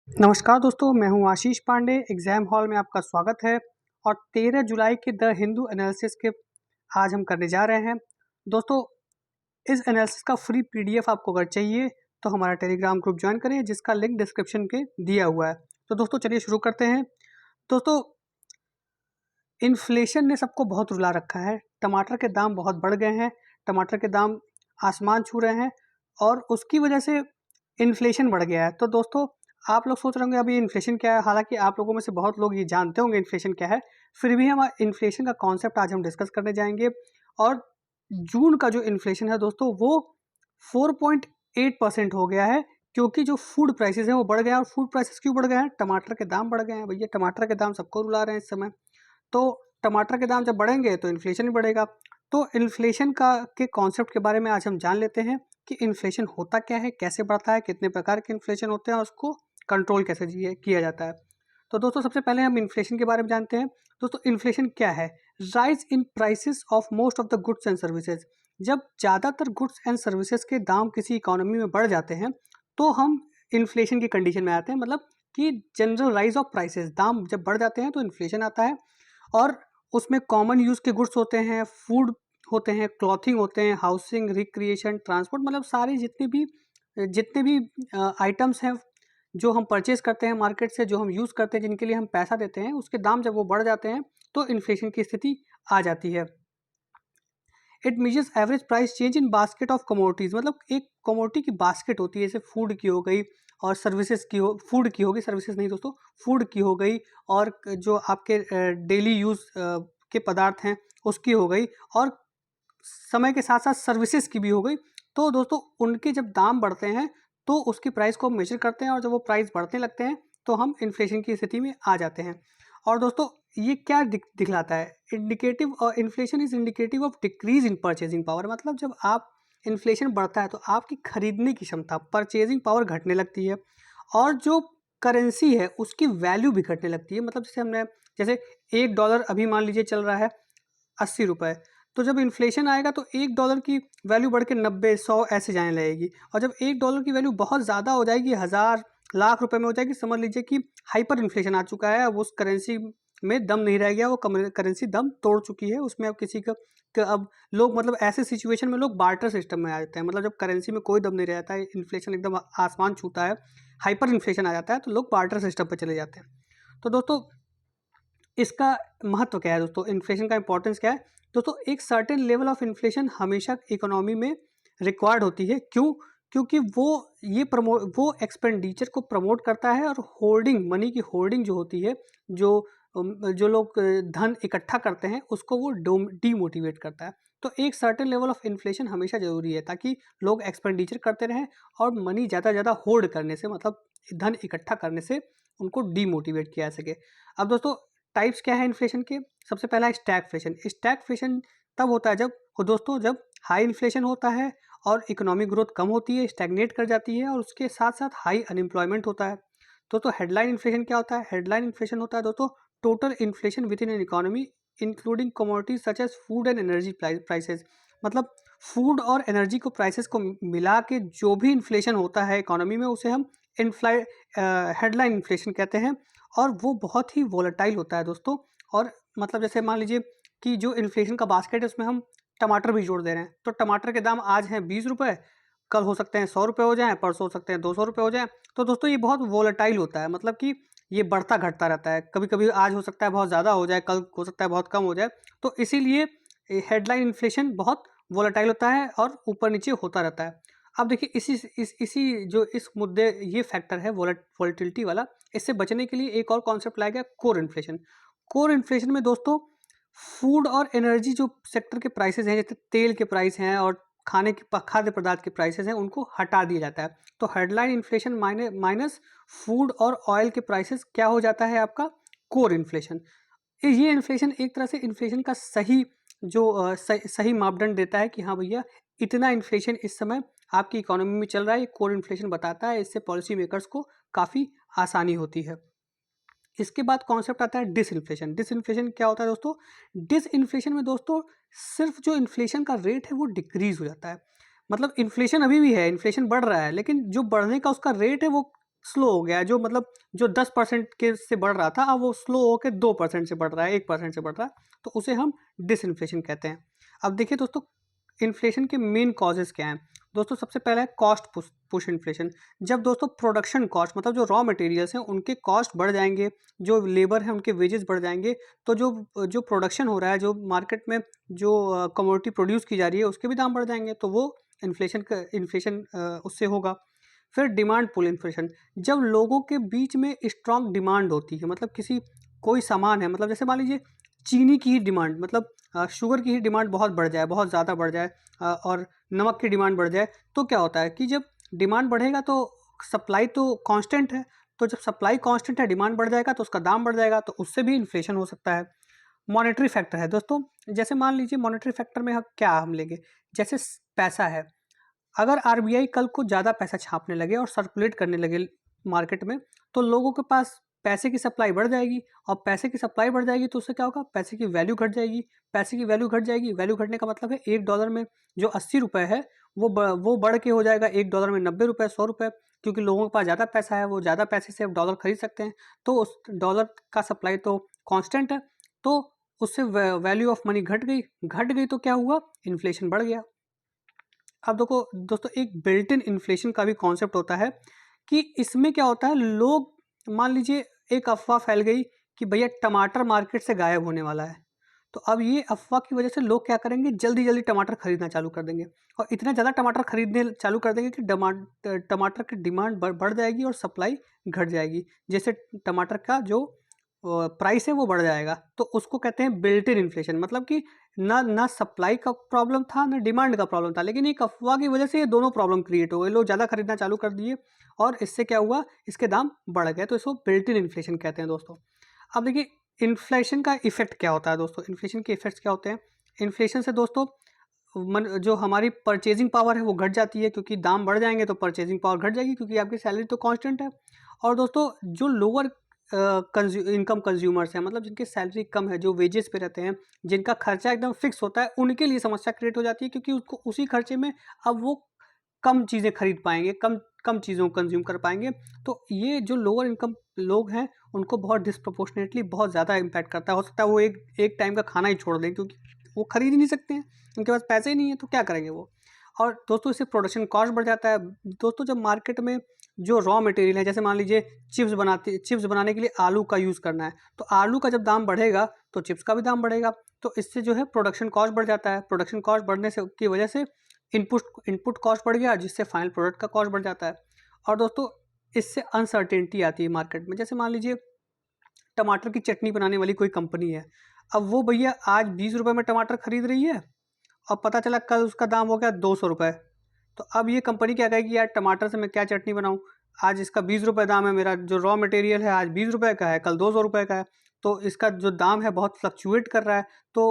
नमस्कार दोस्तों, मैं हूं आशीष पांडे। एग्जाम हॉल में आपका स्वागत है। और 13 जुलाई के द हिंदू एनालिसिस के आज हम करने जा रहे हैं। दोस्तों, इस एनालिसिस का फ्री पीडीएफ आपको अगर चाहिए तो हमारा टेलीग्राम ग्रुप ज्वाइन करें, जिसका लिंक डिस्क्रिप्शन के दिया हुआ है। तो दोस्तों चलिए शुरू करते हैं। दोस्तों, इन्फ्लेशन ने सबको बहुत रुला रखा है। टमाटर के दाम बहुत बढ़ गए हैं, टमाटर के दाम आसमान छू रहे हैं और उसकी वजह से इन्फ्लेशन बढ़ गया है। तो दोस्तों, आप लोग सोच रहे होंगे अभी इन्फ्लेशन क्या है। हालांकि आप लोगों में से बहुत लोग ये जानते होंगे इन्फ्लेशन क्या है, फिर भी हम इन्फ्लेशन का कॉन्सेप्ट आज हम डिस्कस करने जाएंगे। और जून का जो इन्फ्लेशन है दोस्तों, वो 4.8% हो गया है, क्योंकि जो फूड प्राइसेस हैं वो बढ़ गए हैं। और फूड प्राइसेस क्यों बढ़ गए हैं? टमाटर के दाम बढ़ गए हैं। भैया, टमाटर के दाम सबको रुला रहे हैं इस समय। तो टमाटर के दाम जब बढ़ेंगे तो इन्फ्लेशन भी बढ़ेगा। तो इन्फ्लेशन का के कॉन्सेप्ट के बारे में आज हम जान लेते हैं कि इन्फ्लेशन होता क्या है, कैसे बढ़ता है, कितने प्रकार के इन्फ्लेशन होते हैं और उसको कंट्रोल कैसे किया जाता है। तो दोस्तों, सबसे पहले हम इन्फ्लेशन के बारे में जानते हैं। दोस्तों, इन्फ्लेशन क्या है? Rise in prices of most of the goods and services. जब ज़्यादातर गुड्स एंड सर्विसेज के दाम किसी इकोनॉमी में बढ़ जाते हैं तो हम इन्फ्लेशन की कंडीशन में आते हैं। मतलब कि जनरल राइज ऑफ प्राइसेस, दाम जब बढ़ जाते हैं तो इन्फ्लेशन आता है। और उसमें कॉमन यूज़ के गुड्स होते हैं, फूड होते हैं, क्लॉथिंग होते हैं, हाउसिंग, रिक्रिएशन, ट्रांसपोर्ट, मतलब सारे जितने भी आइटम्स हैं जो हम परचेज करते हैं मार्केट से, जो हम यूज़ करते हैं, जिनके लिए हम पैसा देते हैं, उसके दाम जब वो बढ़ जाते हैं तो इन्फ्लेशन की स्थिति आ जाती है। It measures average price change in basket of commodities. मतलब एक कमोडिटी की बास्केट होती है, जैसे फूड की हो गई और सर्विसेज की हो, फूड की होगी, सर्विसेज नहीं दोस्तों, फूड की हो गई, और जो आपके डेली यूज़ के पदार्थ हैं उसकी हो गई, और समय के साथ साथ सर्विसेज की भी हो गई। तो दोस्तों, उनके जब दाम बढ़ते हैं तो उसकी प्राइस को हम मेजर करते हैं, और जब वो प्राइस बढ़ने लगते हैं तो हम इन्फ्लेशन की स्थिति में आ जाते हैं। और दोस्तों, ये क्या दिखलाता है? इंडिकेटिव, और inflation is indicative of decrease in purchasing power. मतलब जब आप इन्फ्लेशन बढ़ता है तो आपकी खरीदने की क्षमता, परचेजिंग पावर घटने लगती है, और जो करेंसी है उसकी वैल्यू भी घटने लगती है। मतलब जैसे $1 अभी मान लीजिए चल रहा है 80 रुपये। तो जब इन्फ्लेशन आएगा तो $1 की वैल्यू बढ़ के 90, 100 ऐसे जाने लगेगी। और जब $1 की वैल्यू बहुत ज़्यादा हो जाएगी, हज़ार, लाख रुपए में हो जाएगी, समझ लीजिए कि हाइपर इन्फ्लेशन आ चुका है। अब उस करेंसी में दम नहीं रह गया, वो करेंसी दम तोड़ चुकी है। उसमें अब किसी का अब लोग, मतलब ऐसे सिचुएशन में लोग बार्टर सिस्टम में आ जाते हैं। मतलब जब करेंसी में कोई दम नहीं रहता है, इन्फ्लेशन एकदम आसमान छूता है, हाइपर इन्फ्लेशन आ जाता है, तो लोग बार्टर सिस्टम पर चले जाते हैं। तो दोस्तों, इसका महत्व क्या है? दोस्तों, इन्फ्लेशन का इंपॉर्टेंस क्या है? दोस्तों, एक सर्टेन लेवल ऑफ इन्फ्लेशन हमेशा इकोनॉमी में रिक्वायर्ड होती है। क्यों? क्योंकि वो एक्सपेंडिचर को प्रमोट करता है, और होल्डिंग मनी की होल्डिंग जो होती है, जो लोग धन इकट्ठा करते हैं, उसको वो डीमोटिवेट करता है। तो एक सर्टेन लेवल ऑफ इन्फ्लेशन हमेशा ज़रूरी है, ताकि लोग एक्सपेंडिचर करते रहें, और मनी ज़्यादा ज़्यादा होल्ड करने से, मतलब धन इकट्ठा करने से उनको डीमोटिवेट किया जा सके। अब दोस्तों, टाइप्स क्या है इन्फ्लेशन के? सबसे पहला है स्टैगफ्लेशन। स्टैगफ्लेशन तब होता है जब हाई इन्फ्लेशन होता है और इकोनॉमिक ग्रोथ कम होती है, स्टैग्नेट कर जाती है, और उसके साथ साथ हाई अनएम्प्लॉयमेंट होता है। दोस्तों, हेडलाइन इन्फ्लेशन क्या होता है? हेडलाइन इन्फ्लेशन होता है दोस्तों total inflation with in an economy including commodities such as food and energy prices. मतलब फूड और एनर्जी को प्राइसेस को मिला के जो भी इन्फ्लेशन होता है इकोनॉमी में, उसे हम इन्फ्लाई हेडलाइन इन्फ्लेशन कहते हैं। और वो बहुत ही वोलेटाइल होता है दोस्तों। और मतलब जैसे मान लीजिए कि जो इन्फ्लेशन का बास्केट है उसमें हम टमाटर भी जोड़ दे रहे हैं, तो टमाटर के दाम आज हैं 20 रुपये, कल हो सकते हैं 100 रुपये हो जाएं, परसों हो सकते हैं 200 रुपये हो जाएं। तो दोस्तों, ये बहुत वोलेटाइल होता है। मतलब कि ये बढ़ता घटता रहता है, कभी कभी आज हो सकता है बहुत ज़्यादा हो जाए, कल हो सकता है बहुत कम हो जाए। तो इसीलिए हेडलाइन इन्फ्लेशन बहुत वोलेटाइल होता है और ऊपर नीचे होता रहता है। अब देखिए, इसी जो इस मुद्दे, ये फैक्टर है वोलेटिलिटी वाला, इससे बचने के लिए एक और कॉन्सेप्ट लाया गया, कोर इन्फ्लेशन। कोर इन्फ्लेशन में दोस्तों फूड और एनर्जी जो सेक्टर के प्राइसेस हैं, जैसे तेल के प्राइस हैं और खाद्य पदार्थ के प्राइसेस हैं, उनको हटा दिया जाता है। तो हेडलाइन इन्फ्लेशन माइनस फूड और ऑयल के प्राइसेस क्या हो जाता है? आपका कोर इन्फ्लेशन। ये इन्फ्लेशन एक तरह से इन्फ्लेशन का सही मापदंड देता है कि हाँ भैया, इतना इन्फ्लेशन इस समय आपकी इकोनॉमी में चल रहा है। ये कोर इन्फ्लेशन बताता है। इससे पॉलिसी मेकर्स को काफ़ी आसानी होती है। इसके बाद कॉन्सेप्ट आता है डिसइन्फ्लेशन। डिसइन्फ्लेशन क्या होता है दोस्तों? डिसइन्फ्लेशन में दोस्तों सिर्फ जो इन्फ्लेशन का रेट है वो डिक्रीज हो जाता है। मतलब इन्फ्लेशन अभी भी है, इन्फ्लेशन बढ़ रहा है, लेकिन जो बढ़ने का उसका रेट है वो स्लो हो गया है, जो मतलब जो 10% के से बढ़ रहा था अब वो स्लो होकर 2% से बढ़ रहा है, 1% से बढ़ रहा है, तो उसे हम डिसइन्फ्लेशन कहते हैं। अब देखिए दोस्तों, इन्फ्लेशन के मेन कॉजेज़ क्या हैं? दोस्तों सबसे पहला है कॉस्ट पुश इन्फ्लेशन। जब दोस्तों प्रोडक्शन कॉस्ट मतलब जो रॉ मटेरियल्स हैं उनके कॉस्ट बढ़ जाएँगे, जो लेबर है उनके वेजेस बढ़ जाएँगे, तो जो जो प्रोडक्शन हो रहा है, जो मार्केट में जो कमोडिटी प्रोड्यूस की जा रही है उसके भी दाम बढ़ जाएँगे, तो वो इन्फ्लेशन उससे होगा। फिर डिमांड पुल इन्फ्लेशन, जब लोगों के बीच में स्ट्रॉन्ग डिमांड होती है, मतलब किसी कोई सामान है, मतलब जैसे मान लीजिए चीनी की ही डिमांड, मतलब शुगर की ही डिमांड बहुत बढ़ जाए, बहुत ज़्यादा बढ़ जाए, और नमक की डिमांड बढ़ जाए, तो क्या होता है कि जब डिमांड बढ़ेगा तो सप्लाई तो कांस्टेंट है, तो जब सप्लाई कांस्टेंट है डिमांड बढ़ जाएगा तो उसका दाम बढ़ जाएगा, तो उससे भी इन्फ्लेशन हो सकता है। मॉनेटरी फैक्टर है दोस्तों, जैसे मान लीजिए मॉनेटरी फैक्टर में हम क्या हम लेंगे, जैसे पैसा है, अगर आरबीआई कल को ज़्यादा पैसा छापने लगे और सर्कुलेट करने लगे मार्केट में, तो लोगों के पास पैसे की सप्लाई बढ़ जाएगी, और पैसे की सप्लाई बढ़ जाएगी तो उससे क्या होगा, पैसे की वैल्यू घट जाएगी। पैसे की वैल्यू घट जाएगी, वैल्यू घटने का मतलब है $1 में जो 80 रुपये है वो बढ़ के हो जाएगा $1 में 90 रुपये, 100 रुपये, क्योंकि लोगों के पास ज़्यादा पैसा है, वो ज़्यादा पैसे से अब डॉलर खरीद सकते हैं। तो उस डॉलर का सप्लाई तो कांस्टेंट है, तो उससे वैल्यू ऑफ मनी घट गई तो क्या हुआ, इन्फ्लेशन बढ़ गया। अब देखो दोस्तों, एक बिल्ट इन इन्फ्लेशन का भी कॉन्सेप्ट होता है कि इसमें क्या होता है, लोग मान लीजिए एक अफवाह फैल गई कि भैया टमाटर मार्केट से गायब होने वाला है, तो अब ये अफवाह की वजह से लोग क्या करेंगे, जल्दी जल्दी टमाटर खरीदना चालू कर देंगे, और इतना ज़्यादा टमाटर खरीदने चालू कर देंगे कि टमाटर की डिमांड बढ़ जाएगी और सप्लाई घट जाएगी, जैसे टमाटर का जो प्राइस है वो बढ़ जाएगा, तो उसको कहते हैं बिल्ट इन इन्फ्लेशन। मतलब कि ना ना सप्लाई का प्रॉब्लम था ना डिमांड का प्रॉब्लम था, लेकिन एक अफवाह की वजह से ये दोनों प्रॉब्लम क्रिएट हो गए, लोग ज़्यादा खरीदना चालू कर दिए और इससे क्या हुआ, इसके दाम बढ़ गए, तो इसको बिल्ट इन इन्फ्लेशन कहते हैं दोस्तों। अब देखिए इन्फ्लेशन का इफेक्ट क्या होता है दोस्तों, इन्फ्लेशन के इफेक्ट्स क्या होते हैं। इन्फ्लेशन से दोस्तों जो हमारी परचेजिंग पावर है वो घट जाती है, क्योंकि दाम बढ़ जाएंगे तो परचेजिंग पावर घट जाएगी, क्योंकि आपकी सैलरी तो कांस्टेंट है। और दोस्तों जो लोअर इनकम कंज्यूमर्स हैं, मतलब जिनकी सैलरी कम है, जो वेजेस पे रहते हैं, जिनका खर्चा एकदम फिक्स होता है, उनके लिए समस्या क्रिएट हो जाती है, क्योंकि उसको उसी खर्चे में अब वो कम चीज़ें खरीद पाएंगे, कम कम चीज़ों को कंज्यूम कर पाएंगे। तो ये जो लोअर इनकम लोग हैं उनको बहुत डिस्प्रपोर्शनेटली बहुत ज़्यादा इम्पैक्ट करता है। हो सकता है वो एक एक टाइम का खाना ही छोड़ दें, क्योंकि वो खरीद ही नहीं सकते हैं, उनके पास पैसे ही नहीं है, तो क्या करेंगे वो। और दोस्तों इससे प्रोडक्शन कॉस्ट बढ़ जाता है। दोस्तों जब मार्केट में जो रॉ मटेरियल है, जैसे मान लीजिए चिप्स बनाने के लिए आलू का यूज़ करना है, तो आलू का जब दाम बढ़ेगा तो चिप्स का भी दाम बढ़ेगा, तो इससे जो है प्रोडक्शन कॉस्ट बढ़ जाता है। प्रोडक्शन कॉस्ट बढ़ने से की वजह से इनपुट कॉस्ट बढ़ गया, जिससे फाइनल प्रोडक्ट का कॉस्ट बढ़ जाता है। और दोस्तों इससे अनसर्टेनिटी आती है मार्केट में। जैसे मान लीजिए टमाटर की चटनी बनाने वाली कोई कंपनी है, अब वो भैया आज 20 रुपये में टमाटर खरीद रही है और पता चला कल उसका दाम हो गया 200 रुपये। तो अब ये कंपनी क्या कहेगी, यार टमाटर से मैं क्या चटनी बनाऊँ, आज इसका 20 रुपये दाम है, मेरा जो रॉ मटेरियल है आज 20 रुपये का है, कल 200 रुपये का है, तो इसका जो दाम है बहुत फ्लक्चुएट कर रहा है। तो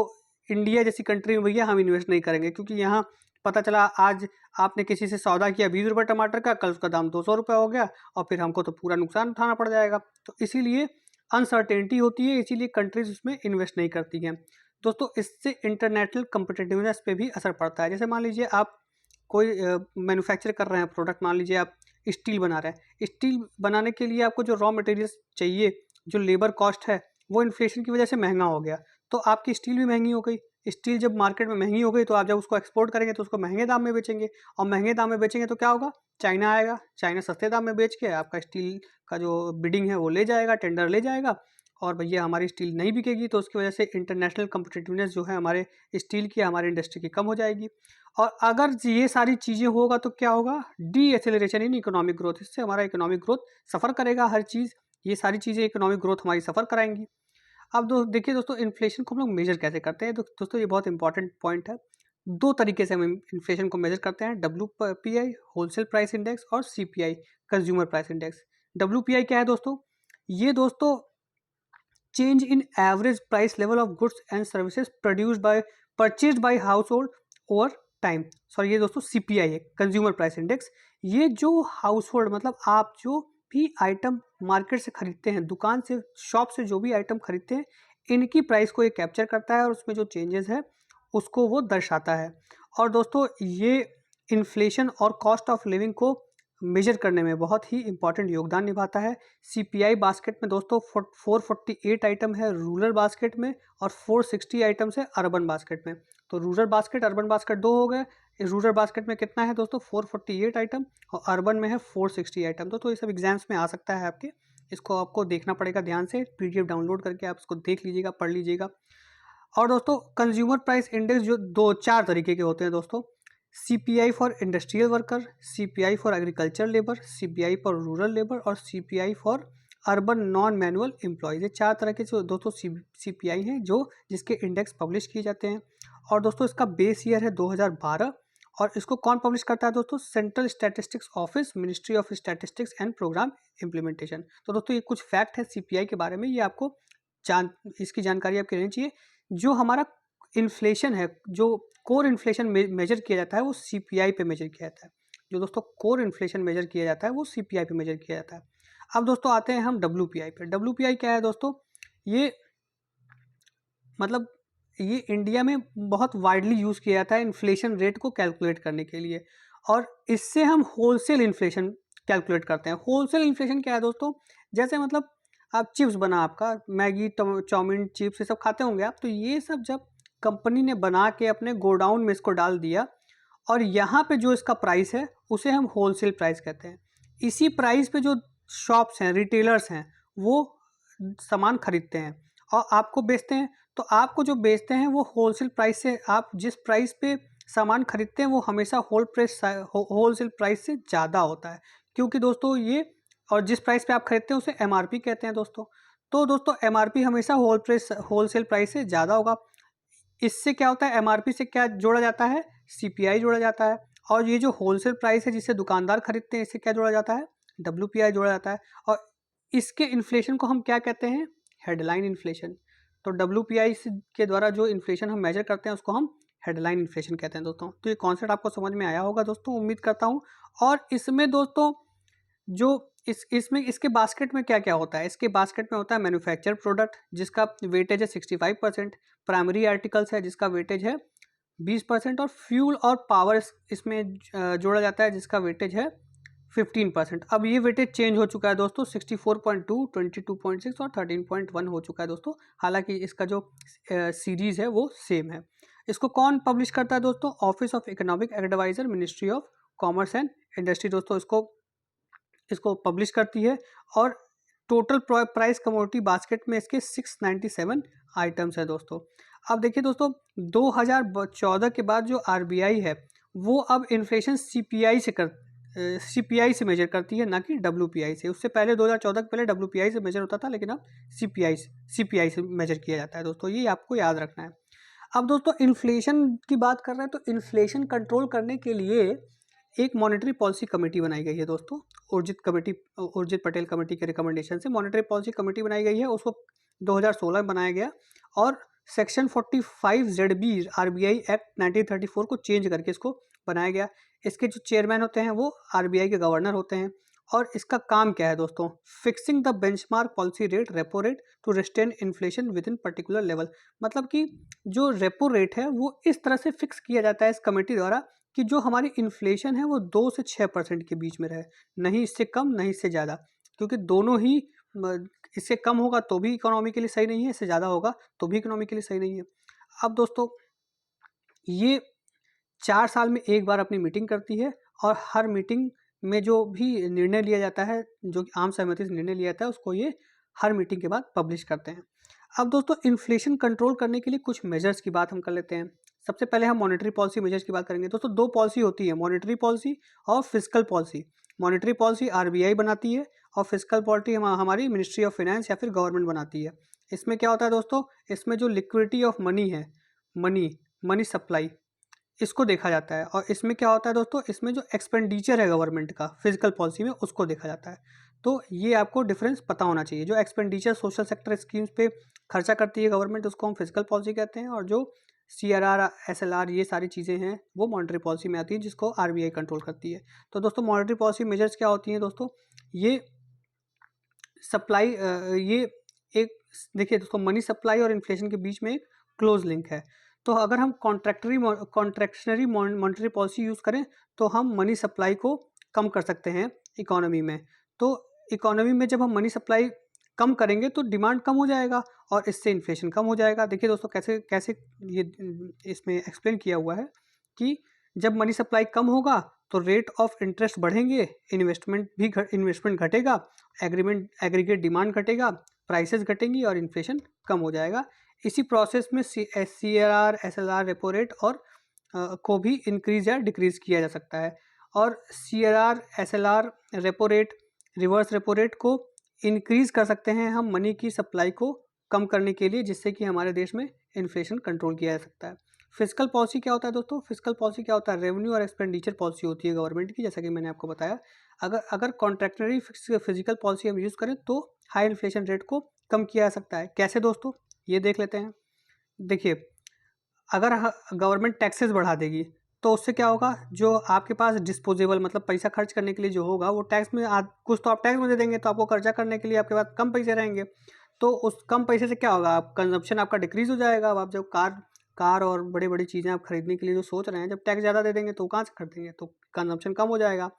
इंडिया जैसी कंट्री में भैया हम इन्वेस्ट नहीं करेंगे, क्योंकि यहाँ पता चला आज आपने किसी से सौदा किया 20 रुपये टमाटर का, कल उसका दाम 200 रुपये हो गया, और फिर हमको तो पूरा नुकसान उठाना पड़ जाएगा। तो इसीलिए अनसर्टेनिटी होती है, इसीलिए कंट्रीज उसमें इन्वेस्ट नहीं करती हैं। दोस्तों इससे इंटरनेशनल कम्पिटिटिवनेस पे भी असर पड़ता है। जैसे मान लीजिए आप कोई मैन्युफैक्चर कर रहे हैं प्रोडक्ट, मान लीजिए आप स्टील बना रहे हैं, स्टील बनाने के लिए आपको जो रॉ मटेरियल्स चाहिए, जो लेबर कॉस्ट है, वो इन्फ्लेशन की वजह से महंगा हो गया, तो आपकी स्टील भी महंगी हो गई। स्टील जब मार्केट में महंगी हो गई तो आप जब उसको एक्सपोर्ट करेंगे तो उसको महंगे दाम में बेचेंगे, और महंगे दाम में बेचेंगे तो क्या होगा, चाइना आएगा, चाइना सस्ते दाम में बेच के आपका स्टील का जो बिडिंग है वो ले जाएगा, टेंडर ले जाएगा, और भैया हमारी स्टील नहीं बिकेगी, तो उसकी वजह से इंटरनेशनल कम्पिटिटिवनेस जो है हमारे स्टील की, हमारी इंडस्ट्री की कम हो जाएगी। और अगर ये सारी चीज़ें होगा तो क्या होगा, D acceleration in economic growth, इससे हमारा इकोनॉमिक ग्रोथ सफ़र करेगा। हर चीज़, ये सारी चीज़ें इकोनॉमिक ग्रोथ हमारी सफ़र कराएंगी। अब देखिए दोस्तों, इन्फ्लेशन को हम लोग मेजर कैसे करते हैं, तो दोस्तों ये बहुत इंपॉर्टेंट पॉइंट है। दो तरीके से हम इन्फ्लेशन को मेजर करते हैं, WPI होलसेल प्राइस इंडेक्स और CPI consumer price index. WPI क्या है दोस्तों, ये दोस्तों change in average price level of goods and services produced by purchased bye house hold over time. Sorry, ये दोस्तों CPI है, कंज्यूमर प्राइस इंडेक्स। ये जो हाउस होल्ड मतलब आप जो भी आइटम मार्केट से खरीदते हैं, दुकान से, शॉप से जो भी आइटम खरीदते हैं, इनकी प्राइस को ये कैप्चर करता है और उसमें जो चेंजेस है उसको वो दर्शाता है। और दोस्तों ये इन्फ्लेशन और कॉस्ट ऑफ लिविंग को मेजर करने में बहुत ही इंपॉर्टेंट योगदान निभाता है। सीपीआई बास्केट में दोस्तों 448 आइटम है रूरल बास्केट में और 460 आइटम्स है अर्बन बास्केट में। तो रूरल बास्केट अर्बन बास्केट दो हो गए। रूरल बास्केट में कितना है दोस्तों 448 आइटम और अर्बन में है 460 आइटम। तो ये सब एग्जाम्स में आ सकता है आपके, इसको आपको देखना पड़ेगा ध्यान से, पीडीएफ डाउनलोड करके आप इसको देख लीजिएगा, पढ़ लीजिएगा। और दोस्तों कंज्यूमर प्राइस इंडेक्स जो 4 तरीके के होते हैं दोस्तों, CPI for industrial worker, CPI for agriculture labour, CPI for rural labour और CPI for urban non manual employees. ये 4 तरह के जो दोस्तों सीपीआई हैं जो जिसके इंडेक्स पब्लिश किए जाते हैं। और दोस्तों इसका बेस ईयर है 2012 और इसको कौन पब्लिश करता है दोस्तों, Central Statistics Office, Ministry of statistics and programme Implementation. तो दोस्तों ये कुछ फैक्ट है सीपीआई के बारे में, ये आपको इसकी जानकारी आपकी रहनी चाहिए। जो हमारा इन्फ्लेशन है, जो कोर इन्फ्लेशन मेजर किया जाता है वो सीपीआई पे मेजर किया जाता है। जो दोस्तों कोर इन्फ्लेशन मेजर किया जाता है वो सीपीआई पे मेजर किया जाता है। अब दोस्तों आते हैं हम डब्ल्यूपीआई पे। डब्ल्यूपीआई क्या है दोस्तों, ये मतलब ये इंडिया में बहुत वाइडली यूज़ किया जाता है इन्फ्लेशन रेट को कैलकुलेट करने के लिए, और इससे हम होलसेल इन्फ्लेशन कैलकुलेट करते हैं। होलसेल इन्फ्लेशन क्या है दोस्तों, जैसे मतलब आप चिप्स बना, आपका मैगी चाउमीन चिप्स ये सब खाते होंगे आप, तो ये सब जब कंपनी ने बना के अपने गोडाउन में इसको डाल दिया और यहाँ पे जो इसका प्राइस है उसे हम होलसेल प्राइस कहते हैं। इसी प्राइस पे जो शॉप्स हैं, रिटेलर्स हैं, वो सामान खरीदते हैं और आपको बेचते हैं। तो आपको जो बेचते हैं वो होलसेल प्राइस से, आप जिस प्राइस पे सामान खरीदते हैं वो हमेशा होलसेल प्राइस से ज़्यादा होता है, क्योंकि दोस्तों ये, और जिस प्राइस पे आप खरीदते हैं उसे एमआरपी कहते हैं दोस्तों। तो दोस्तों एमआरपी हमेशा होलसेल प्राइस से ज़्यादा होगा। इससे क्या होता है, एमआरपी से क्या जोड़ा जाता है, सीपीआई जोड़ा जाता है। और ये जो होलसेल प्राइस है जिससे दुकानदार खरीदते हैं, इससे क्या जोड़ा जाता है, डब्ल्यूपीआई जोड़ा जाता है। और इसके इन्फ्लेशन को हम क्या कहते हैं, हेडलाइन इन्फ्लेशन। तो डब्ल्यूपीआई के द्वारा जो इन्फ्लेशन हम मेजर करते हैं उसको हम हेडलाइन इन्फ्लेशन कहते हैं दोस्तों। तो ये कॉन्सेप्ट आपको समझ में आया होगा दोस्तों, उम्मीद करता हूँ। और इसमें दोस्तों जो इसमें इसके बास्केट में क्या क्या होता है, इसके बास्केट में होता है मैन्युफैक्चर प्रोडक्ट जिसका वेटेज है 65%, प्राइमरी आर्टिकल्स है जिसका वेटेज है 20% और फ्यूल और पावर इसमें जोड़ा जाता है जिसका वेटेज है 15%। अब ये वेटेज चेंज हो चुका है दोस्तों, 64.2, 22.6 और 13.1 हो चुका है दोस्तों। हालांकि इसका जो सीरीज़ है वो सेम है। इसको कौन पब्लिश करता है दोस्तों, office of economic adviser, ministry of commerce and industry दोस्तों इसको पब्लिश करती है। और टोटल प्राइस कमोडिटी बास्केट में इसके 697 आइटम्स है दोस्तों। अब देखिए दोस्तों 2014 के बाद जो आरबीआई है वो अब इन्फ्लेशन सीपीआई से मेजर करती है, ना कि डब्ल्यूपीआई से। उससे पहले 2014 के पहले डब्ल्यूपीआई से मेजर होता था, लेकिन अब सीपीआई से मेजर किया जाता है दोस्तों, ये आपको याद रखना है। अब दोस्तों इन्फ्लेशन की बात कर रहे हैं, तो इन्फ्लेशन कंट्रोल करने के लिए एक मॉनेटरी पॉलिसी कमेटी बनाई गई है दोस्तों। उर्जित पटेल कमेटी के रिकमेंडेशन से मॉनेटरी पॉलिसी कमेटी बनाई गई है, उसको 2016 में बनाया गया। और सेक्शन 45 ZB आरबीआई एक्ट 1934 को चेंज करके इसको बनाया गया। इसके जो चेयरमैन होते हैं वो आरबीआई के गवर्नर होते हैं। और इसका काम क्या है दोस्तों, fixing the benchmark policy rate repo rate to restrain inflation with in particular level. मतलब कि जो रेपो रेट है वो इस तरह से फिक्स किया जाता है इस कमेटी द्वारा कि जो हमारी इन्फ्लेशन है वो 2 से 6% के बीच में रहे, नहीं इससे कम नहीं इससे ज़्यादा, क्योंकि दोनों ही इससे कम होगा तो भी इकोनॉमी के लिए सही नहीं है, इससे ज़्यादा होगा तो भी इकोनॉमी के लिए सही नहीं है। अब दोस्तों ये 4 साल में एक बार अपनी मीटिंग करती है और हर मीटिंग में जो भी निर्णय लिया जाता है, जो कि आम सहमति से निर्णय लिया जाता है, उसको ये हर मीटिंग के बाद पब्लिश करते हैं। अब दोस्तों इन्फ्लेशन कंट्रोल करने के लिए कुछ मेजर्स की बात हम कर लेते हैं। सबसे पहले हम मॉनेटरी पॉलिसी मेजर्स की बात करेंगे दोस्तों। 2 पॉलिसी होती है, मॉनेटरी पॉलिसी और fiscal policy. Monetary policy RBI बनाती है और फिस्कल पॉलिसी हमारी मिनिस्ट्री ऑफ फाइनेंस या फिर गवर्नमेंट बनाती है। इसमें क्या होता है दोस्तों, इसमें जो लिक्विडिटी ऑफ मनी है, मनी सप्लाई, इसको देखा जाता है। और इसमें क्या होता है दोस्तों, इसमें जो एक्सपेंडिचर है गवर्नमेंट का फिजिकल पॉलिसी में उसको देखा जाता है। तो ये आपको डिफरेंस पता होना चाहिए। जो एक्सपेंडिचर सोशल सेक्टर स्कीम्स पे खर्चा करती है गवर्नमेंट उसको हम फिजिकल पॉलिसी कहते हैं, और जो CRR SLR ये सारी चीज़ें हैं वो मॉनेटरी पॉलिसी में आती है जिसको आरबीआई कंट्रोल करती है। तो दोस्तों मॉनेटरी पॉलिसी मेजर्स क्या होती हैं दोस्तों, ये सप्लाई, ये एक देखिए दोस्तों मनी सप्लाई और इन्फ्लेशन के बीच में एक क्लोज लिंक है। तो अगर हम कॉन्ट्रैक्शनरी मॉनेटरी पॉलिसी यूज़ करें तो हम मनी सप्लाई को कम कर सकते हैं इकोनॉमी में। तो इकोनॉमी में जब हम मनी सप्लाई कम करेंगे तो डिमांड कम हो जाएगा और इससे इन्फ्लेशन कम हो जाएगा। देखिए दोस्तों कैसे कैसे ये इसमें एक्सप्लेन किया हुआ है कि जब मनी सप्लाई कम होगा तो रेट ऑफ इंटरेस्ट बढ़ेंगे, इन्वेस्टमेंट घटेगा, एग्रीगेट डिमांड घटेगा, प्राइसेस घटेंगी और इन्फ्लेशन कम हो जाएगा। इसी प्रोसेस में CRR, SLR, रेपो रेट और को भी इंक्रीज या डिक्रीज किया जा सकता है। और CRR, SLR, repo rate, reverse repo rate को इंक्रीज कर सकते हैं हम मनी की सप्लाई को कम करने के लिए, जिससे कि हमारे देश में इन्फ्लेशन कंट्रोल किया जा सकता है। फिजिकल पॉलिसी क्या होता है दोस्तों? फिजिकल पॉलिसी क्या होता है? रेवेन्यू और एक्सपेंडिचर पॉलिसी होती है गवर्नमेंट की, जैसा कि मैंने आपको बताया। अगर कॉन्ट्रैक्टरी फिजिकल पॉलिसी हम यूज़ करें तो हाई इन्फ्लेशन रेट को कम किया जा सकता है। कैसे दोस्तों, ये देख लेते हैं। देखिए, अगर गवर्नमेंट टैक्सेस बढ़ा देगी तो उससे क्या होगा, जो आपके पास डिस्पोजेबल मतलब पैसा खर्च करने के लिए जो होगा वो टैक्स में कुछ तो आप टैक्स में दे देंगे, तो आपको खर्चा करने के लिए आपके पास कम पैसे रहेंगे। तो उस कम पैसे से क्या होगा, आप कंजप्शन आपका डिक्रीज हो जाएगा। अब आप जब कार और बड़ी बड़ी चीज़ें आप खरीदने के लिए जो सोच रहे हैं, जब टैक्स ज़्यादा दे देंगे तो कहाँ से खरीदेंगे? तो कंजप्शन कम हो जाएगा।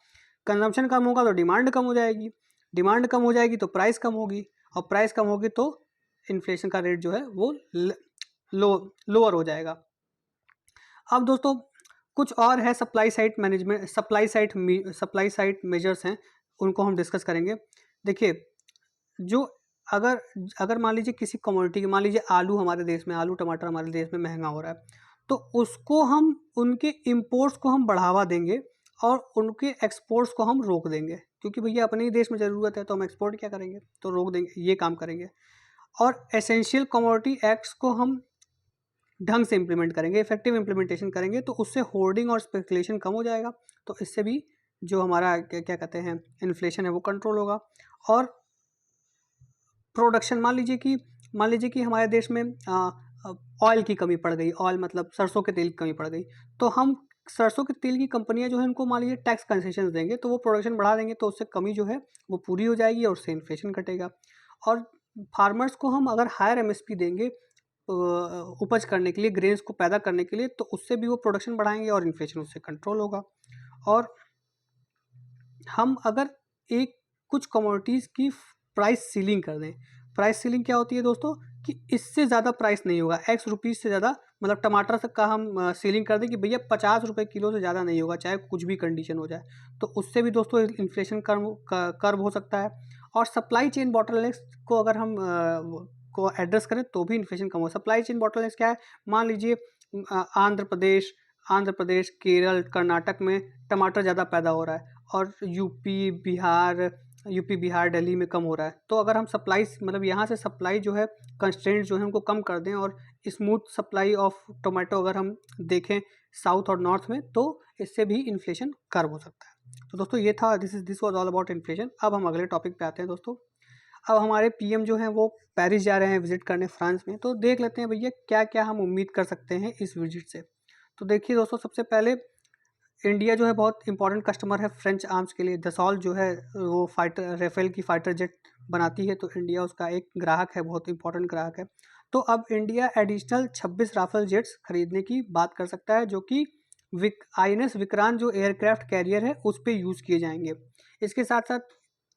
कंजप्शन कम होगा तो डिमांड कम हो जाएगी, डिमांड कम हो जाएगी तो प्राइस कम होगी, और प्राइस कम होगी तो इन्फ्लेशन का रेट जो है वो लोअर हो जाएगा। अब दोस्तों कुछ और है supply side management, supply side measures हैं, उनको हम डिस्कस करेंगे। देखिए, जो अगर अगर मान लीजिए किसी कमोडिटी की, मान लीजिए आलू हमारे देश में, आलू टमाटर हमारे देश में महंगा हो रहा है, तो उसको हम उनके इम्पोर्ट्स को हम बढ़ावा देंगे और उनके एक्सपोर्ट्स को हम रोक देंगे, क्योंकि भैया अपने ही देश में ज़रूरत है तो हम एक्सपोर्ट क्या करेंगे, तो रोक देंगे, ये काम करेंगे। और एसेंशियल कमोडिटी एक्ट्स को हम ढंग से इम्प्लीमेंट करेंगे, इफेक्टिव इम्प्लीमेंटेशन करेंगे, तो उससे होर्डिंग और स्पेकुलेशन कम हो जाएगा। तो इससे भी जो हमारा क्या कहते हैं इन्फ्लेशन है वो कंट्रोल होगा। और प्रोडक्शन, मान लीजिए कि हमारे देश में ऑयल की कमी पड़ गई, ऑयल मतलब सरसों के तेल की कमी पड़ गई, तो हम सरसों के तेल की कंपनियां जो है उनको मान लीजिए टैक्स कंसेशन देंगे, तो वो प्रोडक्शन बढ़ा देंगे, तो उससे कमी जो है वो पूरी हो जाएगी और उससे इन्फ्लेशन घटेगा। और फार्मर्स को हम अगर हायर MSP देंगे उपज करने के लिए, ग्रेन्स को पैदा करने के लिए, तो उससे भी वो प्रोडक्शन बढ़ाएंगे और इन्फ्लेशन उससे कंट्रोल होगा। और हम अगर कुछ कमोडिटीज़ की प्राइस सीलिंग कर दें, प्राइस सीलिंग क्या होती है दोस्तों, कि इससे ज़्यादा प्राइस नहीं होगा, X रुपीज़ से ज़्यादा, मतलब टमाटर तक का हम सीलिंग कर दें कि भैया 50 रुपये किलो से ज़्यादा नहीं होगा, चाहे कुछ भी कंडीशन हो जाए, तो उससे भी दोस्तों इन्फ्लेशन कर्व हो सकता है। और सप्लाई चेन बॉटलनेक्स को अगर हम को एड्रेस करें तो भी इन्फ्लेशन कम हो। सप्लाई चेन बॉटलनेक्स क्या है, मान लीजिए आंध्र प्रदेश, केरल, कर्नाटक में टमाटर ज़्यादा पैदा हो रहा है और यूपी, बिहार, दिल्ली में कम हो रहा है, तो अगर हम सप्लाई मतलब यहाँ से सप्लाई जो है कंस्ट्रेंट जो है उनको कम कर दें और स्मूथ सप्लाई ऑफ टोमेटो अगर हम देखें साउथ और नॉर्थ में, तो इससे भी इन्फ्लेशन कर्व हो सकता है। तो दोस्तों ये था, this was all about inflation. अब हम अगले टॉपिक पे आते हैं दोस्तों। अब हमारे PM जो हैं वो पेरिस जा रहे हैं विजिट करने फ्रांस में, तो देख लेते हैं भैया क्या क्या हम उम्मीद कर सकते हैं इस विजिट से। तो देखिए दोस्तों, सबसे पहले इंडिया जो है बहुत इंपॉर्टेंट कस्टमर है फ्रेंच आर्म्स के लिए। दसॉल्ट जो है वो राफेल की फाइटर जेट बनाती है, तो इंडिया उसका एक ग्राहक है, बहुत इंपॉर्टेंट ग्राहक है। तो अब इंडिया एडिशनल 26 राफेल जेट्स खरीदने की बात कर सकता है, जो कि INS विक्रांत जो एयरक्राफ्ट कैरियर है उस पर यूज़ किए जाएंगे। इसके साथ साथ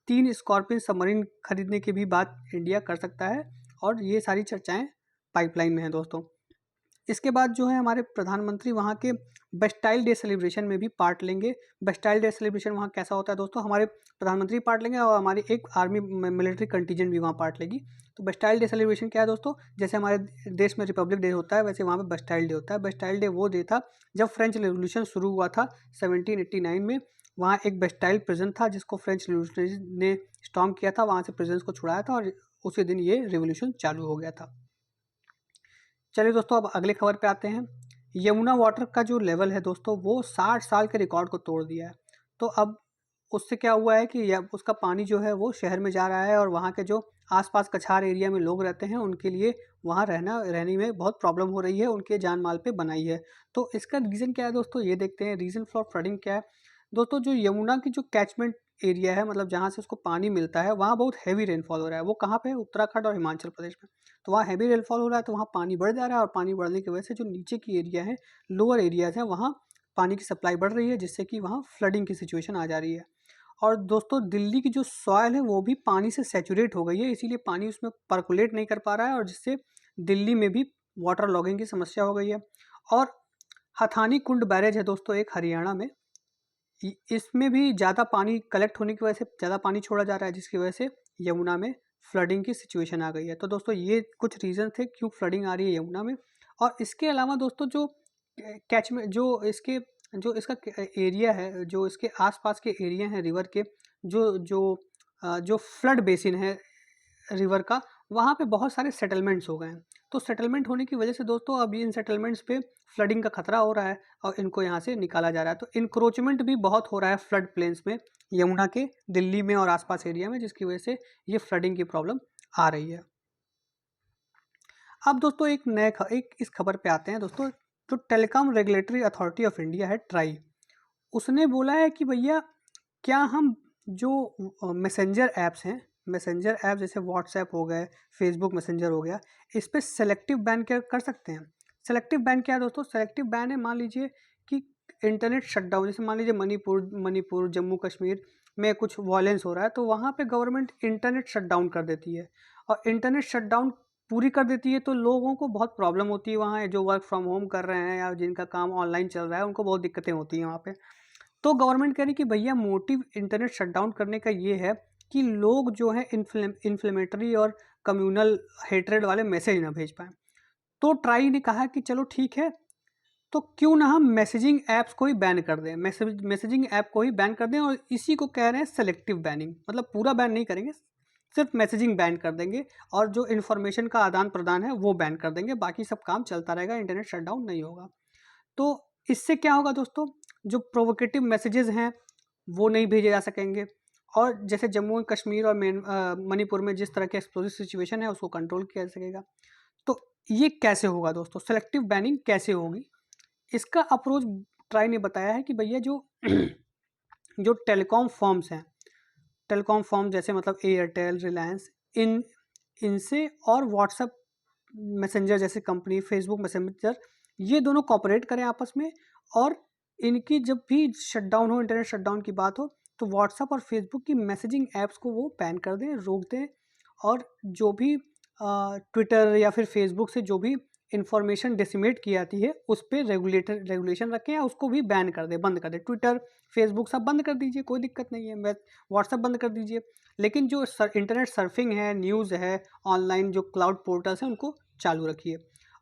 3 स्कॉर्पियन सबमरीन खरीदने की भी बात इंडिया कर सकता है, और ये सारी चर्चाएं पाइपलाइन में हैं दोस्तों। इसके बाद जो है हमारे प्रधानमंत्री वहाँ के बस्टाइल डे सेलिब्रेशन में भी पार्ट लेंगे। बस्टाइल डे सेलिब्रेशन वहाँ कैसा होता है दोस्तों, हमारे प्रधानमंत्री पार्ट लेंगे और हमारी एक आर्मी मिलिट्री कंटीजेंट भी वहाँ पार्ट लेगी। तो बस्टाइल डे सेलिब्रेशन क्या है दोस्तों, जैसे हमारे देश में रिपब्लिक डे होता है वैसे वहाँ पे बस्टाइल डे होता है। बस्टाइल डे वो डे था जब फ्रेंच रेवोल्यूशन शुरू हुआ था 1789 में। वहाँ एक बस्टाइल प्रिजन था जिसको फ्रेंच रेवोल्यूशन ने स्टॉर्म किया था, वहाँ से प्रिजन्स को छुड़ाया था और उसी दिन ये रेवोल्यूशन चालू हो गया था। चलिए दोस्तों, अब अगले खबर पे आते हैं। यमुना वाटर का जो लेवल है दोस्तों वो 60 साल के रिकॉर्ड को तोड़ दिया है। तो अब उससे क्या हुआ है कि उसका पानी जो है वो शहर में जा रहा है और वहाँ के जो आसपास कछार एरिया में लोग रहते हैं उनके लिए वहाँ रहने में बहुत प्रॉब्लम हो रही है, उनके जान माल पे बनाई है। तो इसका रीज़न क्या है दोस्तों, ये देखते हैं रीज़न फॉर फ्लडिंग क्या है। दोस्तों, जो यमुना की जो कैचमेंट एरिया है, मतलब जहाँ से उसको पानी मिलता है, वहाँ बहुत हैवी रेनफॉल हो रहा है। वो कहाँ पे है, उत्तराखंड और हिमाचल प्रदेश में। तो वहाँ हैवी रेनफॉल हो रहा है, तो वहाँ पानी बढ़ जा रहा है और पानी बढ़ने की वजह से जो नीचे की एरिया है, लोअर एरियाज़ हैं, वहाँ पानी की सप्लाई बढ़ रही है, जिससे कि वहाँ फ्लडिंग की सिचुएशन आ जा रही है। और दोस्तों दिल्ली की जो सॉइल है वो भी पानी से सैचुरेट हो गई है, इसीलिए पानी उसमें पर्कुलेट नहीं कर पा रहा है, और जिससे दिल्ली में भी वाटर लॉगिंग की समस्या हो गई है। और हथानी कुंड बैरेज है दोस्तों एक हरियाणा में, इसमें भी ज़्यादा पानी कलेक्ट होने की वजह से ज़्यादा पानी छोड़ा जा रहा है, जिसकी वजह से यमुना में फ्लडिंग की सिचुएशन आ गई है। तो दोस्तों ये कुछ रीज़न थे क्यों फ्लडिंग आ रही है यमुना में। और इसके अलावा दोस्तों जो कैचमेंट जो इसका एरिया है, जो इसके आसपास के एरिया हैं रिवर के, जो जो जो फ्लड बेसिन है रिवर का, वहाँ पे बहुत सारे सेटलमेंट्स हो गए हैं। तो सेटलमेंट होने की वजह से दोस्तों अब इन सेटलमेंट्स पे फ्लडिंग का खतरा हो रहा है और इनको यहाँ से निकाला जा रहा है। तो इंक्रोचमेंट भी बहुत हो रहा है फ्लड प्लेन्स में, यमुना के दिल्ली में और आसपास एरिया में, जिसकी वजह से ये फ्लडिंग की प्रॉब्लम आ रही है। अब दोस्तों एक इस खबर पे आते हैं दोस्तों। जो telecom regulatory authority of India है ट्राई, उसने बोला है कि भैया क्या हम जो मैसेंजर ऐप्स हैं, मैसेंजर ऐप जैसे व्हाट्सएप हो गए, फेसबुक मैसेंजर हो गया, इस पर सेलेक्टिव बैन कर सकते हैं। सेलेक्टिव बैन क्या है दोस्तों? सेलेक्टिव बैन है, मान लीजिए कि इंटरनेट शटडाउन, जैसे मान लीजिए मणिपुर जम्मू कश्मीर में कुछ वायलेंस हो रहा है, तो वहाँ पे गवर्नमेंट इंटरनेट शटडाउन कर देती है। और इंटरनेट शटडाउन पूरी कर देती है तो लोगों को बहुत प्रॉब्लम होती है, वहाँ जो वर्क फ्रॉम होम कर रहे हैं या जिनका काम ऑनलाइन चल रहा है उनको बहुत दिक्कतें होती हैं वहाँ पे। तो गवर्नमेंट कह रही कि भैया मोटिव इंटरनेट शटडाउन करने का ये है कि लोग जो है इन्फ्लेमेटरी और कम्युनल हेट्रेड वाले मैसेज ना भेज पाएँ। तो ट्राई ने कहा कि चलो ठीक है, तो क्यों ना हम मैसेजिंग ऐप्स को ही बैन कर दें, मैसेजिंग ऐप को ही बैन कर दें, और इसी को कह रहे हैं सेलेक्टिव बैनिंग। मतलब पूरा बैन नहीं करेंगे, सिर्फ मैसेजिंग बैन कर देंगे और जो इन्फॉर्मेशन का आदान प्रदान है वो बैन कर देंगे, बाकी सब काम चलता रहेगा, इंटरनेट शटडाउन नहीं होगा। तो इससे क्या होगा दोस्तों? जो प्रोवोकेटिव मैसेजेस हैं वो नहीं भेजे जा सकेंगे, और जैसे जम्मू एंड कश्मीर और मणिपुर में जिस तरह के एक्सप्लोजिव सिचुएशन है उसको कंट्रोल किया जा सकेगा। तो ये कैसे होगा दोस्तों? सेलेक्टिव बैनिंग कैसे होगी? इसका अप्रोच ट्राई ने बताया है कि भैया जो जो टेलीकॉम फर्म्स हैं, टेलीकॉम फर्म जैसे मतलब एयरटेल, रिलायंस, इनसे और व्हाट्सएप मैसेंजर जैसे कंपनी, फेसबुक मैसेंजर, ये दोनों कॉपरेट करें आपस में, और इनकी जब भी शटडाउन हो, इंटरनेट शटडाउन की बात हो, तो व्हाट्सएप और फेसबुक की मैसेजिंग ऐप्स को वो बैन कर दें, रोक दें। और जो भी ट्विटर या फिर फेसबुक से जो भी इंफॉर्मेशन डिसमिनेट की जाती है उस पर रेगुलेशन रखें, या उसको भी बैन कर दें, बंद कर दें। ट्विटर, फेसबुक सब बंद कर दीजिए, कोई दिक्कत नहीं है। व्हाट्सएप बंद कर दीजिए, लेकिन जो इंटरनेट सर्फिंग है, न्यूज़ है, ऑनलाइन जो क्लाउड पोर्टल्स हैं उनको चालू रखिए।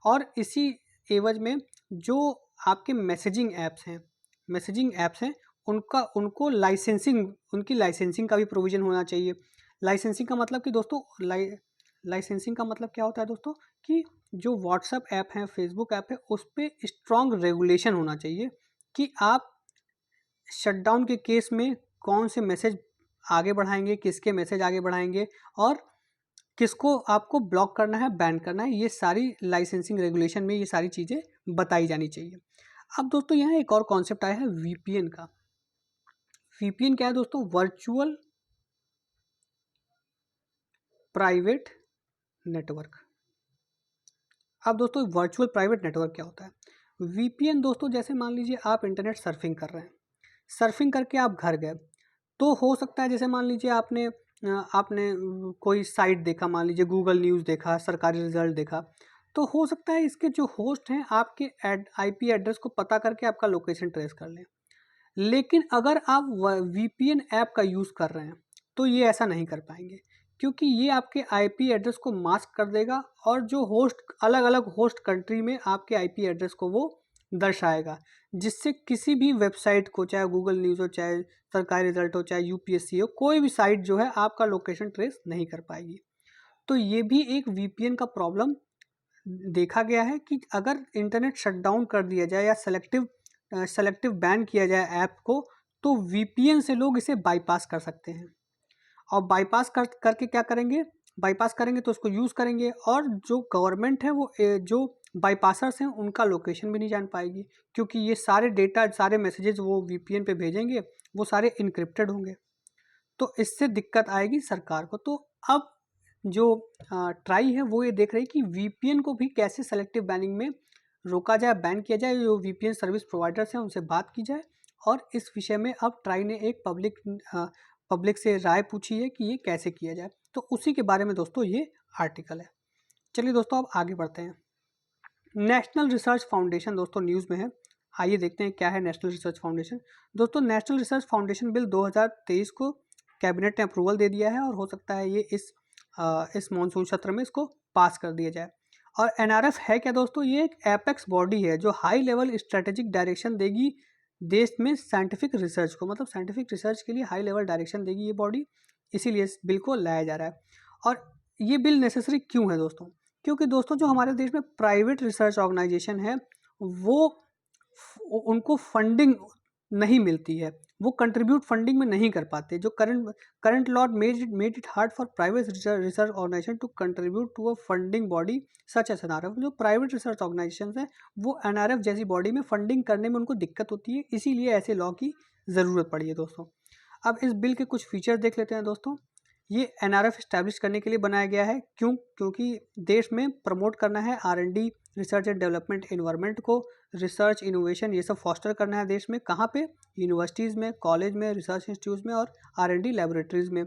और इसी एवज में जो आपके मैसेजिंग ऐप्स हैं उनको उनकी लाइसेंसिंग का भी प्रोविज़न होना चाहिए। लाइसेंसिंग का मतलब कि दोस्तों लाइसेंसिंग का मतलब क्या होता है दोस्तों? कि जो व्हाट्सएप ऐप है, फेसबुक ऐप है, उस पर स्ट्रॉन्ग रेगुलेशन होना चाहिए कि आप शटडाउन के केस में कौन से मैसेज आगे बढ़ाएंगे, किसके मैसेज आगे बढ़ाएंगे, और किसको आपको ब्लॉक करना है, बैन करना है। ये सारी लाइसेंसिंग रेगुलेशन में ये सारी चीज़ें बताई जानी चाहिए। अब दोस्तों यहाँ एक और कॉन्सेप्ट आया है वीपीएन का। वीपीएन क्या है दोस्तों? Virtual private network. अब दोस्तों वर्चुअल प्राइवेट नेटवर्क क्या होता है? वीपीएन दोस्तों, जैसे मान लीजिए आप इंटरनेट सर्फिंग कर रहे हैं, सर्फिंग करके आप घर गए, तो हो सकता है जैसे मान लीजिए आपने कोई साइट देखा, मान लीजिए गूगल न्यूज़ देखा, सरकारी रिजल्ट देखा, तो हो सकता है इसके जो होस्ट हैं आपके आईपी एड्रेस को पता करके आपका लोकेशन ट्रेस कर लें। लेकिन अगर आप वीपीएन ऐप का यूज़ कर रहे हैं तो ये ऐसा नहीं कर पाएंगे, क्योंकि ये आपके आईपी एड्रेस को मास्क कर देगा, और जो होस्ट अलग अलग होस्ट कंट्री में आपके आईपी एड्रेस को वो दर्शाएगा, जिससे किसी भी वेबसाइट को, चाहे गूगल न्यूज़ हो, चाहे सरकारी रिजल्ट हो, चाहे यूपीएससी हो, कोई भी साइट जो है आपका लोकेशन ट्रेस नहीं कर पाएगी। तो ये भी एक वीपीएन का प्रॉब्लम देखा गया है कि अगर इंटरनेट शटडाउन कर दिया जाए या सेलेक्टिव बैन किया जाए ऐप को, तो वीपीएन से लोग इसे बाईपास कर सकते हैं। और बाईपास करके क्या करेंगे? बाईपास करेंगे तो उसको यूज़ करेंगे, और जो गवर्नमेंट है वो जो बाईपासर्स हैं उनका लोकेशन भी नहीं जान पाएगी, क्योंकि ये सारे डेटा, सारे मैसेजेस वो वीपीएन पे भेजेंगे, वो सारे इनक्रिप्टेड होंगे। तो इससे दिक्कत आएगी सरकार को। तो अब जो ट्राई है वो ये देख रही है कि वीपीएन को भी कैसे सेलेक्टिव बैनिंग में रोका जाए, बैन किया जाए, जो वीपीएन सर्विस प्रोवाइडर्स हैं उनसे बात की जाए। और इस विषय में अब ट्राई ने एक पब्लिक से राय पूछी है कि ये कैसे किया जाए, तो उसी के बारे में दोस्तों ये आर्टिकल है। चलिए दोस्तों अब आगे बढ़ते हैं। नेशनल रिसर्च फाउंडेशन दोस्तों न्यूज़ में है, आइए देखते हैं क्या है नेशनल रिसर्च फाउंडेशन। दोस्तों नेशनल रिसर्च फाउंडेशन बिल 2023 को कैबिनेट ने अप्रूवल दे दिया है और हो सकता है ये इस मॉनसून सत्र में इसको पास कर दिया जाए। और एनआरएफ है क्या दोस्तों? ये एक एपेक्स बॉडी है जो हाई लेवल स्ट्रेटेजिक डायरेक्शन देगी देश में साइंटिफिक रिसर्च को, मतलब साइंटिफिक रिसर्च के लिए हाई लेवल डायरेक्शन देगी ये बॉडी, इसीलिए इस बिल को लाया जा रहा है। और ये बिल नेसेसरी क्यों है दोस्तों? क्योंकि दोस्तों जो हमारे देश में प्राइवेट रिसर्च ऑर्गेनाइजेशन है वो उनको फंडिंग नहीं मिलती है, वो कंट्रीब्यूट फंडिंग में नहीं कर पाते। जो current law made it hard for private research organisation to contribute to a funding body such as NRF. जो प्राइवेट रिसर्च ऑर्गेनाइजेशन हैं वो एनआरएफ जैसी बॉडी में फंडिंग करने में उनको दिक्कत होती है, इसीलिए ऐसे लॉ की ज़रूरत पड़ी है दोस्तों। अब इस बिल के कुछ फीचर देख लेते हैं दोस्तों। ये एनआरएफ इस्टेब्लिश करने के लिए बनाया गया है, क्योंकि देश में प्रमोट करना है आर&डी, रिसर्च एंड डेवलपमेंट इन्वायरमेंट को, रिसर्च इनोवेशन ये सब फॉस्टर करना है देश में। कहाँ पे? यूनिवर्सिटीज़ में, कॉलेज में, रिसर्च इंस्टीट्यूट में और आर&डी लैबोरेटरीज़ में।